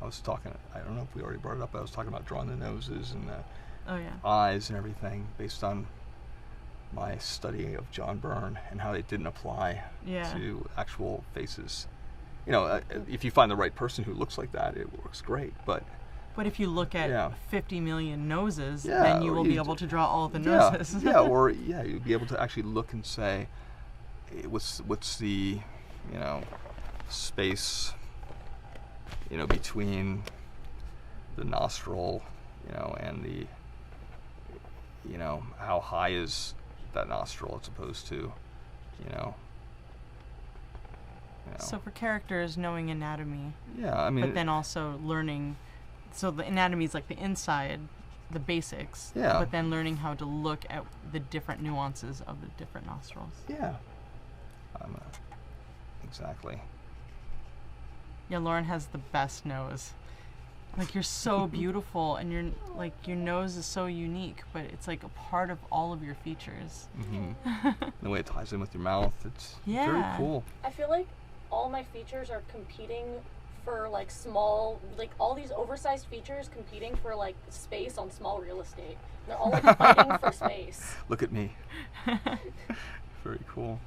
I was talking, I don't know if we already brought it up, but I was talking about drawing the noses and the Oh yeah. eyes and everything based on my study of John Byrne and how they didn't apply Yeah. to actual faces. You know, if you find the right person who looks like that, it works great. But But if you look at Yeah. 50 million noses, Yeah, then you or will you be able to draw all the yeah, noses. you'll be able to actually look and say, what's the, you know, space, you know, between the nostril, you know, and the, you know, how high is that nostril as opposed to, you know. So for characters, knowing anatomy, Yeah, I mean. but then also learning, so the anatomy is like the inside, the basics, Yeah. but then learning how to look at the different nuances of the different nostrils. Yeah. Exactly. Yeah, Lauryn has the best nose. Like you're so beautiful, and your nose is so unique, but it's like a part of all of your features. Mm-hmm. The way it ties in with your mouth, it's very Yeah. cool. I feel like all my features are competing for like small, like all these oversized features competing for like space on small real estate. They're all like fighting for space. Look at me. Very cool.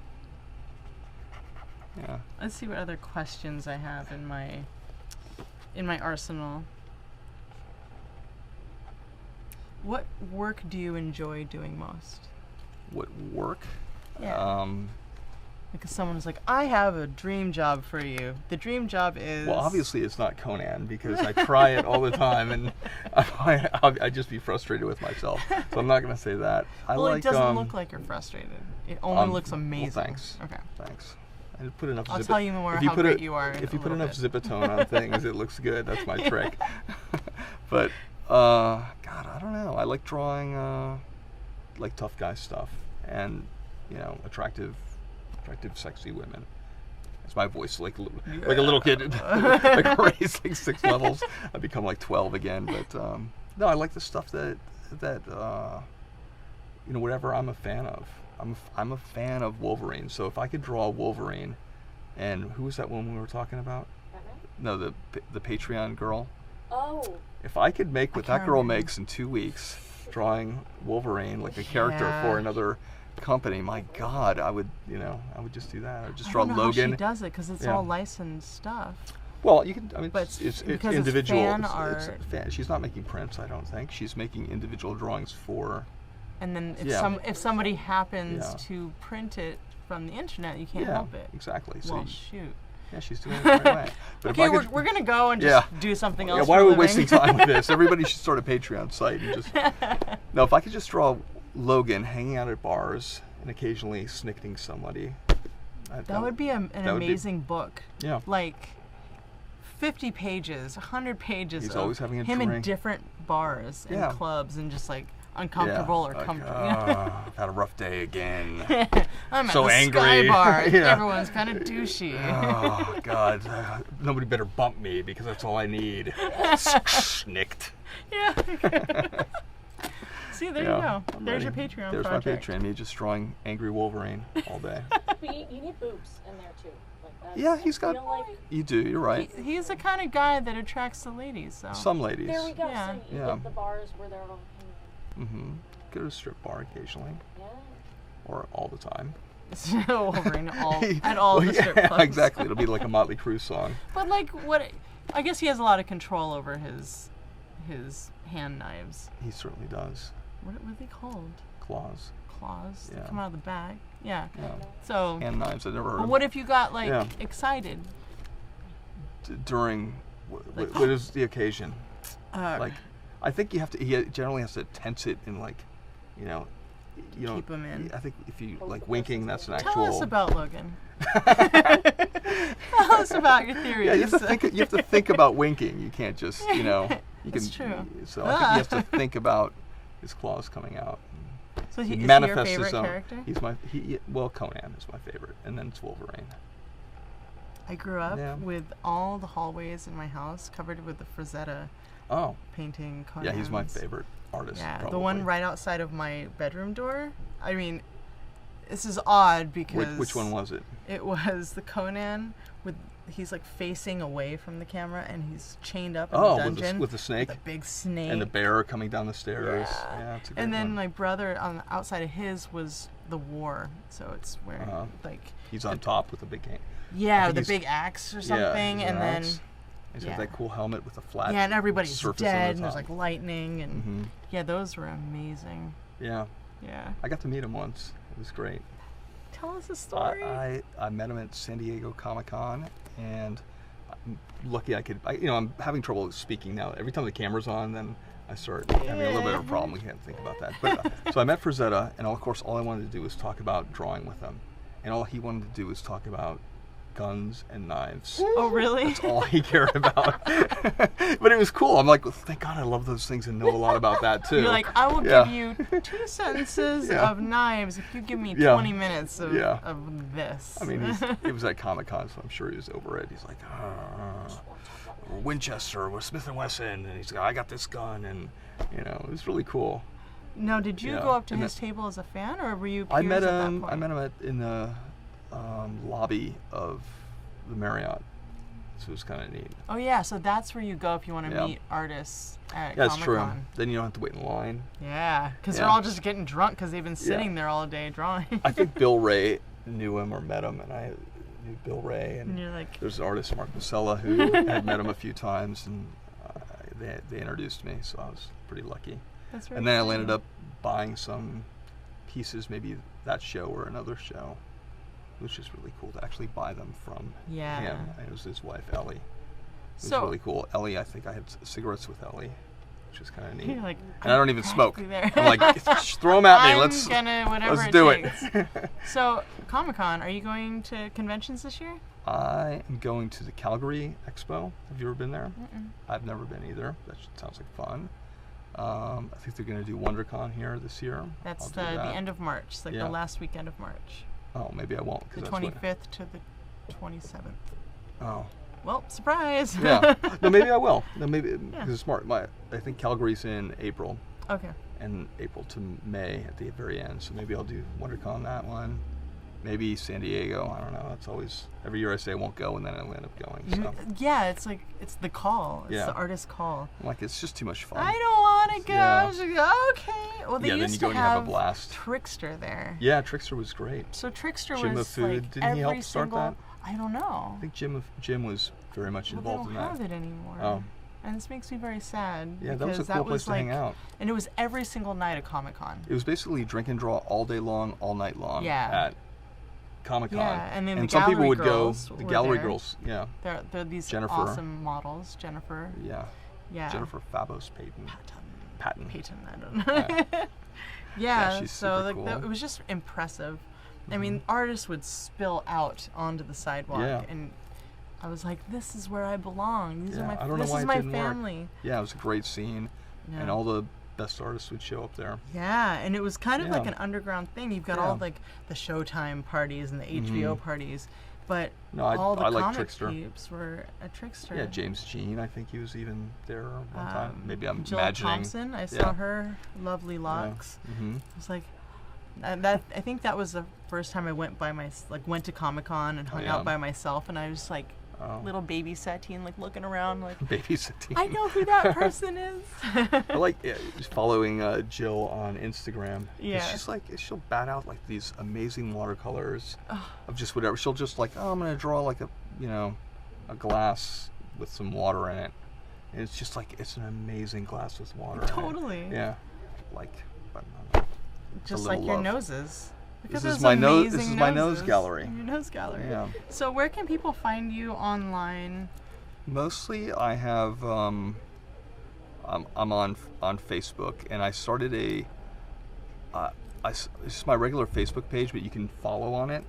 Yeah. Let's see what other questions I have in my arsenal. What work do you enjoy doing most? What work? Yeah. Because someone's like, I have a dream job for you. The dream job is... Well, obviously it's not Conan, because I try it all the time, and I'd just be frustrated with myself. So I'm not going to say that. Well, it doesn't look like you're frustrated. It only looks amazing. Well, thanks. Okay. Thanks. I put enough. I'll tell you more how great you are. If you put enough Zipatone on things, it looks good. That's my trick. But God, I don't know. I like drawing like tough guy stuff, and attractive, sexy women. It's my voice, like a little kid, like raised like 6 levels. I become like 12 again. But no, I like the stuff that whatever I'm a fan of. I'm a fan of Wolverine. So if I could draw Wolverine, and who was that one we were talking about? No, the Patreon girl. Oh. If I could make what that girl makes in 2 weeks, drawing Wolverine like a character for another company, my God, I would just do that. I would just draw Logan. I don't know how she does it, because it's all licensed stuff. Well, you can. I mean, but it's individual. It's fan art. She's not making prints, I don't think. She's making individual drawings for. And then if somebody happens to print it from the internet, you can't help it. Exactly. So shoot. Yeah, she's doing it the right way. But okay, we're gonna go and just do something else. Yeah, why are we wasting time with this? Everybody should start a Patreon site and just. No, if I could just draw Logan hanging out at bars and occasionally snicking somebody. That would be an amazing book. Yeah. Like 50 pages, 100 pages. He's always having a him drink. In different bars and clubs and just like uncomfortable or comfortable. I've had a rough day again. I'm so at the angry. Sky Bar. Everyone's kind of douchey. Oh God! Nobody better bump me, because that's all I need. Snicked. Yeah. See, there you go. There's your Patreon There's project. my Patreon. Me just drawing angry Wolverine all day. You need boobs in there too. Like yeah, he's got. You do. You're right. He's the kind of guy that attracts the ladies. So. Some ladies. There we go. Yeah. So you get the bars where they're all. Go to a strip bar occasionally. Yeah. Or all the time. Wolverine at all the strip clubs. Exactly. It'll be like a Motley Crue song. But like I guess he has a lot of control over his hand knives. He certainly does. What are they called? Claws. Claws. Yeah. They come out of the bag. Yeah. Yeah. So. Hand knives. I've never heard. Well, what if you got excited? During what is the occasion? I think you have to. He generally has to tense it in keep him in. I think if you like winking, that's an actual. Tell us about Logan. Tell us about your theories. Yeah, you have to think about winking. You can't just you can. That's true. So I think he has to think about his claws coming out. So is he your favorite character? He's Conan is my favorite, and then it's Wolverine. I grew up with all the hallways in my house covered with the Frazetta painting Conan. Yeah, he's my favorite artist. Yeah, probably. the one right outside of my bedroom door. I mean, this is odd because... Which one was it? It was the Conan he's like facing away from the camera and he's chained up in the dungeon. With the snake? With a big snake. And the bear coming down the stairs. Yeah, it's a good and then one. my brother, on the outside of his, was the war. So it's where, he's on top with a big cane. Yeah, with a big axe or something, and then... He's got that cool helmet with a flat and everybody's dead, and there's like lightning, and those were amazing. Yeah. Yeah. I got to meet him once. It was great. Tell us a story. I met him at San Diego Comic-Con, and I'm lucky I'm having trouble speaking now. Every time the camera's on, then I start having a little bit of a problem. We can't think about that. But so I met Frazetta, and of course all I wanted to do was talk about drawing with him, and all he wanted to do was talk about guns and knives. Oh, really? That's all he cared about. But it was cool. I'm like, well, thank God I love those things and know a lot about that too. You're like, I will give you 2 sentences of knives if you give me 20 minutes of this. I mean, it was at Comic-Con, so I'm sure he was over it. He's like, Winchester with Smith & Wesson, and he's like, I got this gun, and it was really cool. Now, did you go up to his table as a fan, or were you peers at that point? I met him in the lobby of the Marriott, so it was kind of neat. Oh yeah, so that's where you go if you want to meet artists at Comic-Con. That's true. Then you don't have to wait in line. Yeah, because they're all just getting drunk because they've been sitting there all day drawing. I think Bill Ray knew him or met him, and I knew Bill Ray. And you're like, there's an artist, Mark Masella, who had met him a few times, and they introduced me, so I was pretty lucky. That's really and then I ended up buying some pieces, maybe that show or another show. which is really cool to actually buy them from Yeah. him. And it was his wife, Ellie. It was So- really cool. Ellie, I think I had cigarettes with Ellie, which is kind of neat. You're like, And I don't even smoke. practically there. I'm like, throw them at me. I'm gonna whatever let's it do takes. it. So, Comic-Con, are you going to conventions this year? I am going to the Calgary Expo. Have you ever been there? Mm-mm. I've never been either. That sounds like fun. I think they're going to do WonderCon here this year. That's I'll do the that. end of March, like Yeah. the last weekend of March. Oh, maybe I won't. The 'cause that's what- 25th to the 27th. Oh. Well, surprise! Yeah. No, maybe I will. No, maybe because Yeah. it's smart. I think Calgary's in April, Okay. and April to May at the very end. So maybe I'll do WonderCon that one. Maybe San Diego. I don't know. That's always every year I say I won't go, and then I'll end up going. So Yeah, it's like, it's the call. It's Yeah. the artist's call. I'm like, it's just too much fun. I don't want to go. Yeah. She's like, okay. Well, they Yeah, then used you to go and you have a have blast. Trickster there. Yeah, Trickster was great. So Trickster Jim was of Food, like didn't he help every start single. that? I don't know. I think Jim was very much Well, they involved don't in that. have it anymore. Oh. And this makes me very sad. Yeah, that was a because cool was place to hang like- out. And it was every single night at Comic-Con. It was basically drink and draw all day long, all night long Yeah. at Comic-Con. Yeah, and then the some people gallery would girls go. The were gallery there. girls, yeah, They're these Jennifer. awesome models. Jennifer. yeah. Yeah. Jennifer Fabos Patton. Peyton, I don't know. Yeah. Yeah, she's so super like cool. it was just impressive. I mean, artists would spill out onto the sidewalk, Yeah. and I was like, "This is where I belong. These Yeah, are my. I don't know This why is it my didn't work. family." Yeah, it was a great scene, Yeah. and all the best artists would show up there. Yeah, and it was kind of like Yeah. an underground thing. You've got all Yeah. like the Showtime parties and the HBO parties, but No, all the I like comic Trickster. peeps were at Trickster. Yeah, James Jean, I think he was even there one time. Maybe I'm Jill imagining. Thompson, I Yeah. saw her lovely locks. Mm-hmm. I was like, I think that was the first time I went went to Comic-Con and hung yeah. out by myself, and I was like, Oh. little baby Satine, like looking around, like, Baby Satine. I know who that person is. I like following Jill on Instagram. 'Cause Yeah. she'll bat out like these amazing watercolors of just whatever. She'll just like, oh, I'm gonna draw like a glass with some water in it, and it's just like it's an amazing glass with water. in it. Totally. Yeah. Like, but no, no. Just a like little your love. noses. Look This at is those my nose. This amazing is my nose noses. gallery. Your nose gallery. Yeah. So where can people find you online? Mostly, I have. I'm on Facebook, and I started it's just my regular Facebook page, but you can follow on it,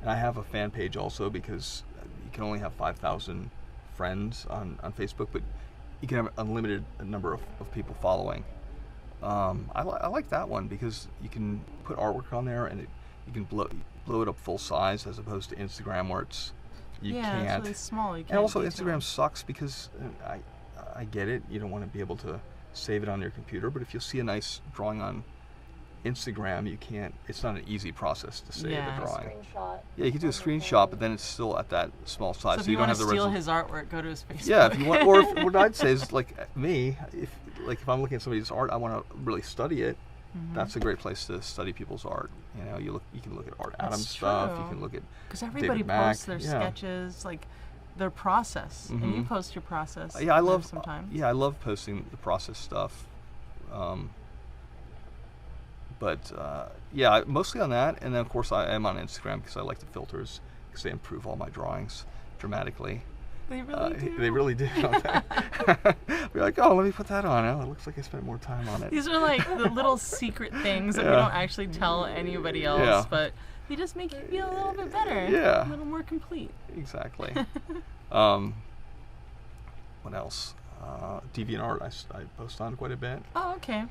and I have a fan page also because you can only have 5,000 friends on Facebook, but you can have an unlimited number of people following. I like that one because you can put artwork on there, and you can blow it up full size as opposed to Instagram where you yeah, can't. it's really small. You can't And also detail. Instagram sucks because I get it. You don't want to be able to save it on your computer, but if you'll see a nice drawing on Instagram, you can't. It's not an easy process to save Yeah. a drawing. Screenshot. Yeah, you can do a on your screenshot, phone. but then it's still at that small size, So if so you don't want have to the steal resolution. his artwork, go to his Facebook. Yeah, if you want, or what I'd say is like me, if I'm looking at somebody's art, I want to really study it. That's a great place to study people's art. You can look at Art That's Adams stuff. You true. can look at Because everybody David Mack, posts their yeah. sketches, like their process, and you Mhm. post your process. Yeah, I there love. sometimes. Yeah, I love posting the process stuff. Yeah, mostly on that, and then of course I am on Instagram because I like the filters because they improve all my drawings dramatically. They really do. They really do. Don't they? Be like, oh, let me put that on. Oh, it looks like I spent more time on it. These are like the little secret things that we Yeah. don't actually tell anybody else, Yeah. but they just make you feel a little bit better. Yeah. A little more complete. Exactly. What else? DeviantArt, I post on quite a bit. Oh, okay.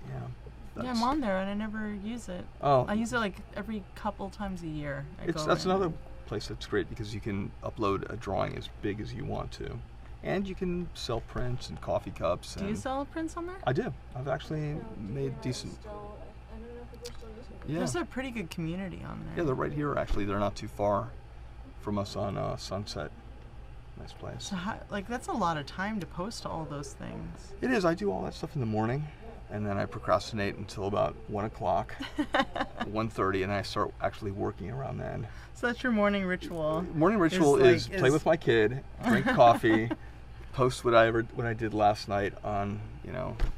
Yeah. Yeah, I'm on there and I never use it. Oh, I use it like every couple times a year. that's another place that's great because you can upload a drawing as big as you want to, and you can sell prints and coffee cups. Do you and sell prints on there? I do. I've actually No, made people decent. still- I don't know if people are still using it. Yeah. There's a pretty good community on there. Yeah, they're right here. Actually, they're not too far from us on Sunset. Nice place. So that's a lot of time to post all those things. It is. I do all that stuff in the morning, and then I procrastinate until about 1 o'clock, 1:30, and I start actually working around then. So that's your morning ritual. Morning ritual is like- play with my kid, drink coffee, post what I did last night on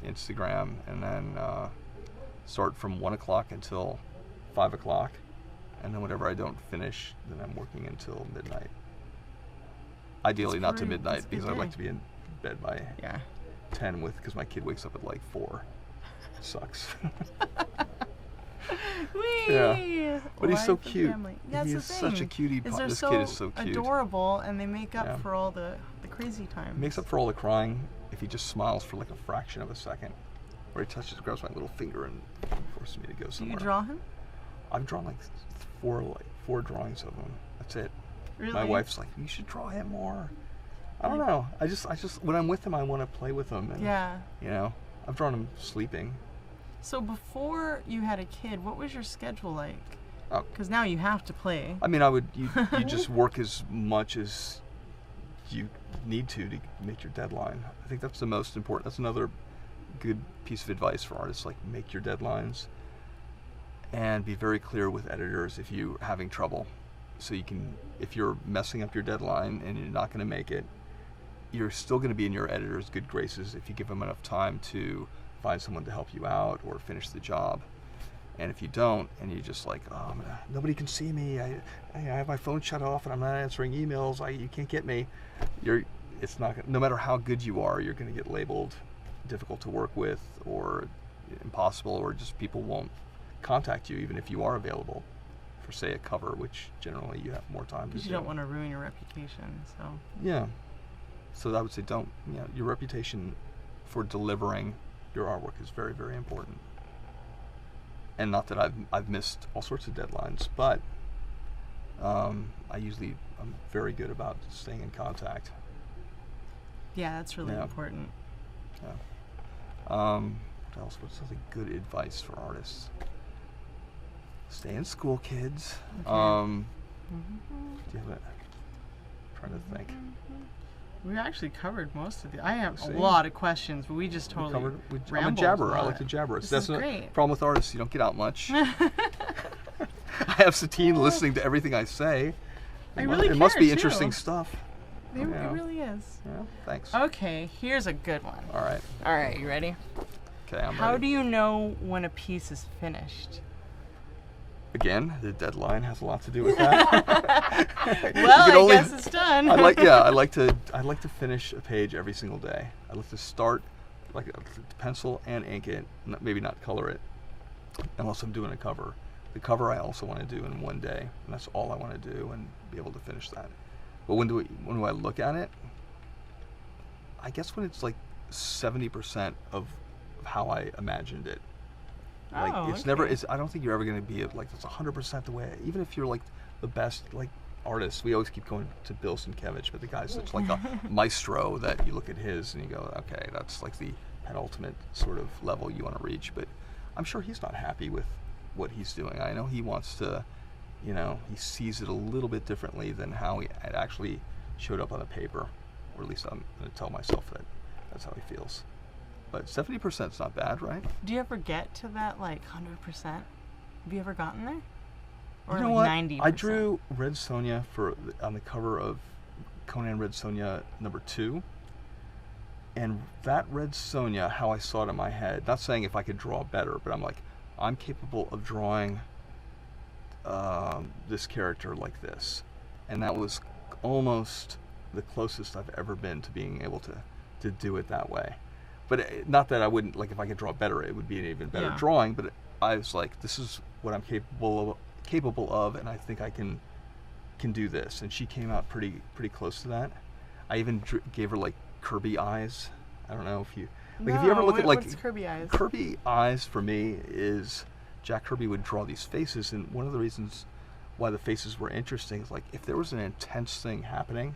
Instagram, and then start from 1 o'clock until 5 o'clock, and then whatever I don't finish, then I'm working until midnight. Ideally not to midnight, because I'd like to be in bed by 10 because my kid wakes up at like 4. It sucks. Yeah, but he's so cute. He is such a cutie. This kid is so cute. Adorable, and they make up for all the crazy times. He makes up for all the crying if he just smiles for like a fraction of a second, where he grabs my little finger and forces me to go somewhere. Do you draw him? I've drawn like four drawings of him. That's it. Really? My wife's like, you should draw him more. I don't know. I just when I'm with him, I want to play with him. And, you know, I've drawn him sleeping. So before you had a kid, what was your schedule like? Oh. Because now you have to play. I mean, you just work as much as you need to make your deadline. I think that's the most important. That's another good piece of advice for artists, like make your deadlines and be very clear with editors if you're having trouble. So you can, if you're messing up your deadline and you're not going to make it, you're still going to be in your editor's good graces if you give them enough time to find someone to help you out or finish the job. And if you don't, and you're just like, oh, nobody can see me, I have my phone shut off and I'm not answering emails, you can't get me, it's not gonna, no matter how good you are, you're going to get labeled difficult to work with or impossible, or just people won't contact you even if you are available for, say, a cover, which generally you have more time to do. Because you don't want to ruin your reputation, so. Yeah. So I would say your reputation for delivering your artwork is very, very important. And not that I've missed all sorts of deadlines, but I'm very good about staying in contact. Yeah, that's really important. Yeah. What else? What's something good advice for artists? Stay in school, kids. Do you have trying to think. We actually covered most of I have a lot of questions, but we just totally I'm a jabber. I like to jabber. This is great. The problem with artists, you don't get out much. I have Satine listening to everything I say. It must be interesting stuff. It really is. Yeah, thanks. Okay, here's a good one. All right, you ready? Okay, I'm ready. How do you know when a piece is finished? Again, the deadline has a lot to do with that. Well, I guess it's done. I like to finish a page every single day. I like to start, pencil and ink it, maybe not color it, unless I'm doing a cover. The cover I also want to do in one day, and that's all I want to do, and be able to finish that. But when do I look at it? I guess when it's like 70% of how I imagined it. Like I don't think you're ever going to be like it's 100% the way. Even if you're like the best artist, we always keep going to Bill Sienkiewicz, but the guy's such like a maestro that you look at his and you go, okay, that's like the penultimate sort of level you want to reach. But I'm sure he's not happy with what he's doing. I know he wants to, he sees it a little bit differently than how it actually showed up on the paper, or at least I'm going to tell myself that that's how he feels. But 70% is not bad, right? Do you ever get to that 100%? Have you ever gotten there? Or you know what? 90%? I drew Red Sonja on the cover of Conan Red Sonja #2. And that Red Sonja, how I saw it in my head, not saying if I could draw better, but I'm capable of drawing this character like this. And that was almost the closest I've ever been to being able to do it that way. But not that I wouldn't, if I could draw better, it would be an even better drawing. But I was like, this is what I'm capable of, and I think I can do this. And she came out pretty close to that. I even gave her Kirby eyes. I don't know if you if you ever look at what's Kirby eyes? Kirby eyes for me is Jack Kirby would draw these faces, and one of the reasons why the faces were interesting is if there was an intense thing happening,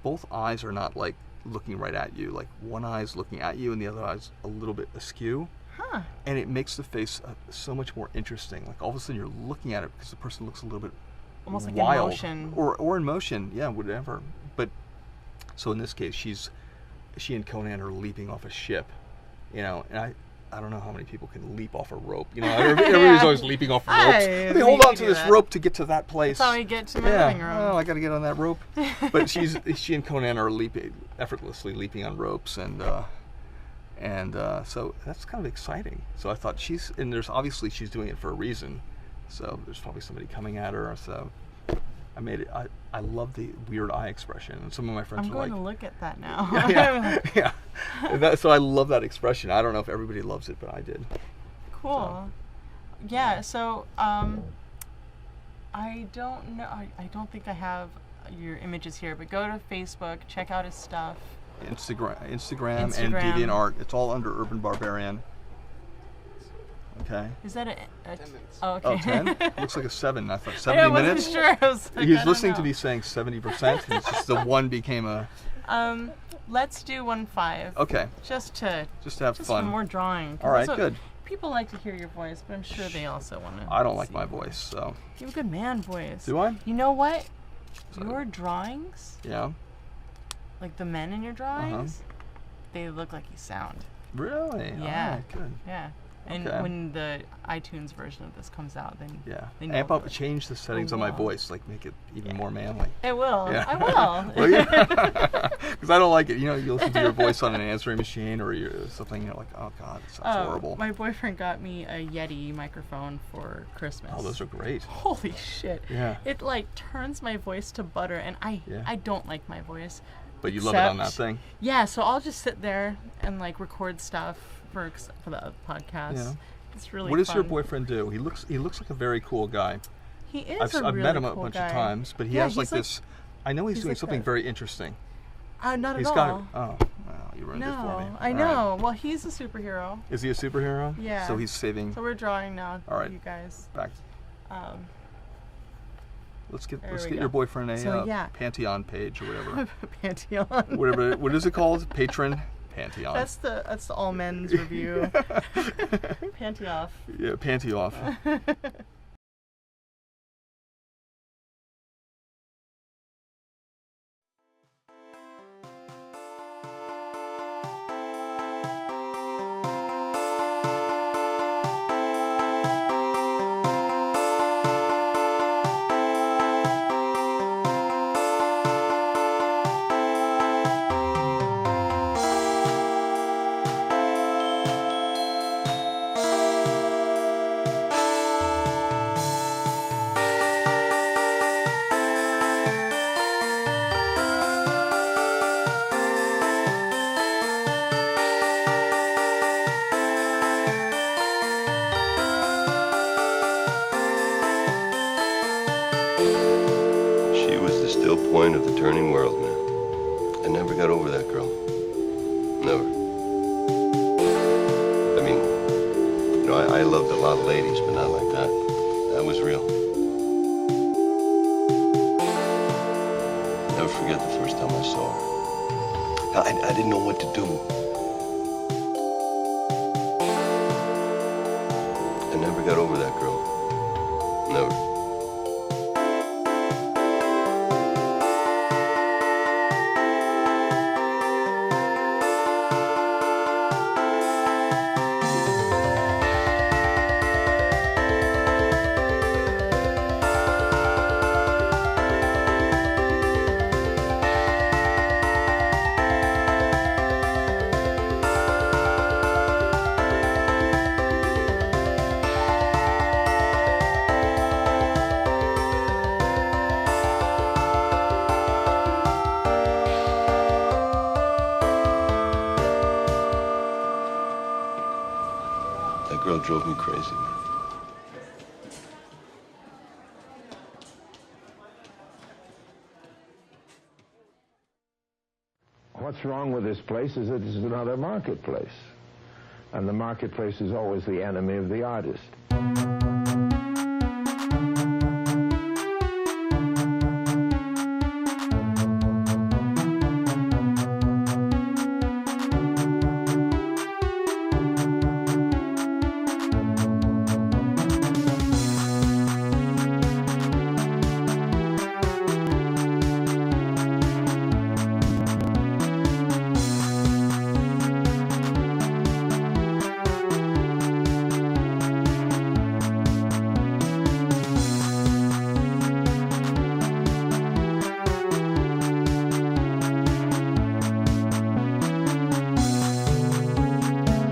both eyes are not looking right at you. One eye is looking at you and the other eye is a little bit askew. And it makes the face so much more interesting. All of a sudden you're looking at it because the person looks a little bit almost wild. in motion. Or in motion, yeah, whatever. But so in this case, she and Conan are leaping off a ship, and I don't know how many people can leap off a rope. Everybody's always leaping off ropes. Let me hold on to this rope to get to that place. That's how we get to my living room. Oh, I got to get on that rope. But she and Conan are effortlessly leaping on ropes, and so that's kind of exciting. So I thought she's doing it for a reason. So there's probably somebody coming at her. So I made it. I love the weird eye expression. And some of my friends I'm were like, going to look at that now. yeah. So I love that expression. I don't know if everybody loves it, but I did. Cool. Yeah. So I don't know. I don't think I have your images here, but go to Facebook, check out his stuff. Instagram and DeviantArt. It's all under Urban Barbarian. Okay. Is that a 10 minutes. Oh, okay. Oh, 10? Looks like a 7. I thought 70 I wasn't minutes. sure. I was like, He was I don't listening to know. me saying 70%, and it's just the 1 became a... Let's do 1.5. Okay. Just to have for fun. more drawing. 'Cause All right, also, good. People like to hear your voice, but I'm sure they also want to. I don't like my voice, so... You have a good man voice. Do I? You know what? So- Your drawings, Yeah. like the men in your drawings, they look like you sound. Really? Yeah. All right, good. Yeah. And Okay. when the iTunes version of this comes out, then Yeah. they know Amp up, that- change the settings on my wow. voice, like make it even more manly. It will. Yeah. I will. Will you? Because I don't like it. You know, you listen to your voice on an answering machine or something, you're like, oh God, it sounds horrible. My boyfriend got me a Yeti microphone for Christmas. Oh, those are great. Holy shit. Yeah. It like turns my voice to butter, and I Yeah. don't like my voice. But you love it on that except- thing. Yeah, so I'll just sit there and like record stuff for the podcast. Yeah. It's really What does your fun. boyfriend do? He looks like a very cool guy. He is I've a really met him a cool bunch guy. of times, but he Yeah, has like he's like- this. I know he's doing like something a- very interesting. Not He's at got. all. Oh, wow, you ruined it for me. No, I All know. right. Well, he's a superhero. Is he a superhero? Yeah. So he's saving. So we're drawing now. All right. You guys. Back. Let's get There we your go. boyfriend a So, yeah. Pantheon page or whatever. Pantheon. Whatever. What is it called? Patron. Pantheon. That's the all men's review. Panty off. Yeah, panty off. She was the still point of the turning world, man. I never got over that girl. Never. I mean, you know, I loved a lot of ladies, but not like that. That was real. Never forget the first time I saw her. I didn't know what to do. I never got over that girl. Never. That girl drove me crazy, man. What's wrong with this place is that it's another marketplace. And the marketplace is always the enemy of the artist.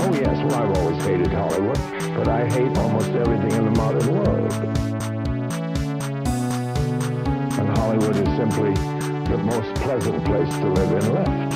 Oh yes, well I've always hated Hollywood, but I hate almost everything in the modern world. Hollywood is simply the most pleasant place to live in left.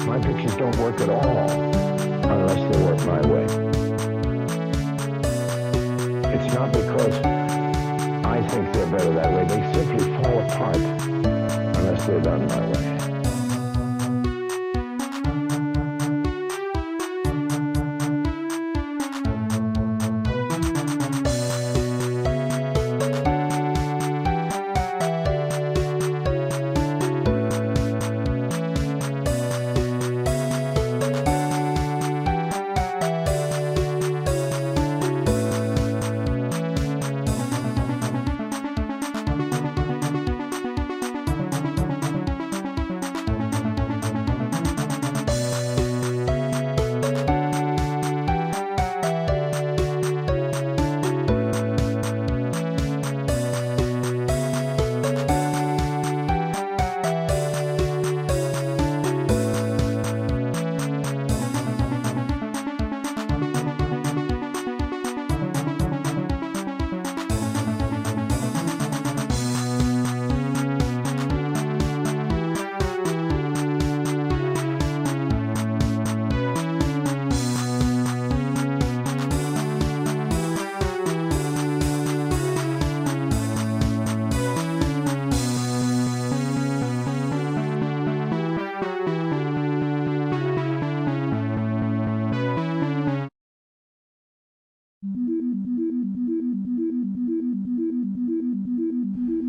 My pictures don't work at all unless they work my way. It's not because I think they're better that way. They simply fall apart unless they're done my way.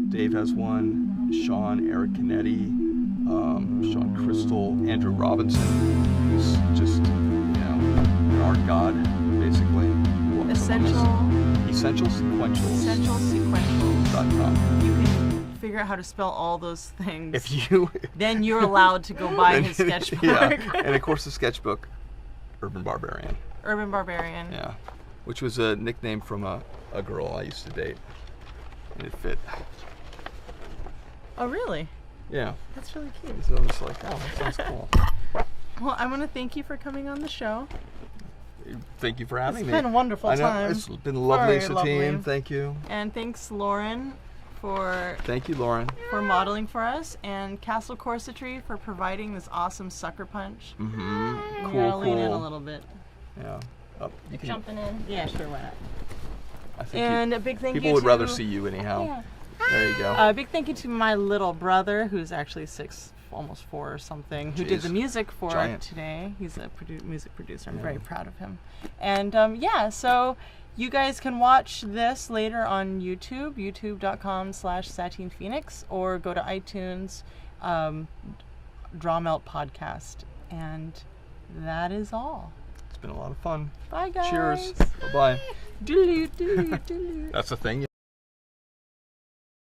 Dave has one, Sean, Eric Canetti, Sean Crystal, Andrew Robinson, who's just, an art god, basically. Essential Sequentials. EssentialSequentials.com. You can figure out how to spell all those things. If you... then you're allowed to go buy his sketchbook. Yeah, and of course the sketchbook, Urban Barbarian. Urban Barbarian. Yeah, which was a nickname from a girl I used to date, and it fit. Oh, really? Yeah. That's really cute. So I was like, oh, that sounds cool. Well, I want to thank you for coming on the show. Thank you for having me. It's been a wonderful time. It's been lovely, Very Satine. lovely. Thank you. And thanks, Lauryn, for Thank you, Lauryn. for modeling for us, and Castle Corsetry for providing this awesome sucker punch. Mm-hmm. You Cool, gotta lean in a cool. little bit. Yeah. Oh, you can, Jumping in. Yeah, sure, why not? I think And a big thank you people would to rather see you anyhow. Yeah. There you go. a big thank you to my little brother, who's actually 6, almost 4 or something, who did Jeez. the music for Giant. today. He's a music producer. I'm Yeah. very proud of him. And yeah, so you guys can watch this later on YouTube, youtube.com/SatinePhoenix, or go to iTunes, DrawMelt Podcast. And that is all. It's been a lot of fun. Bye, guys. Cheers. Bye-bye. Doodaloo, doodaloo, doodaloo. That's the thing.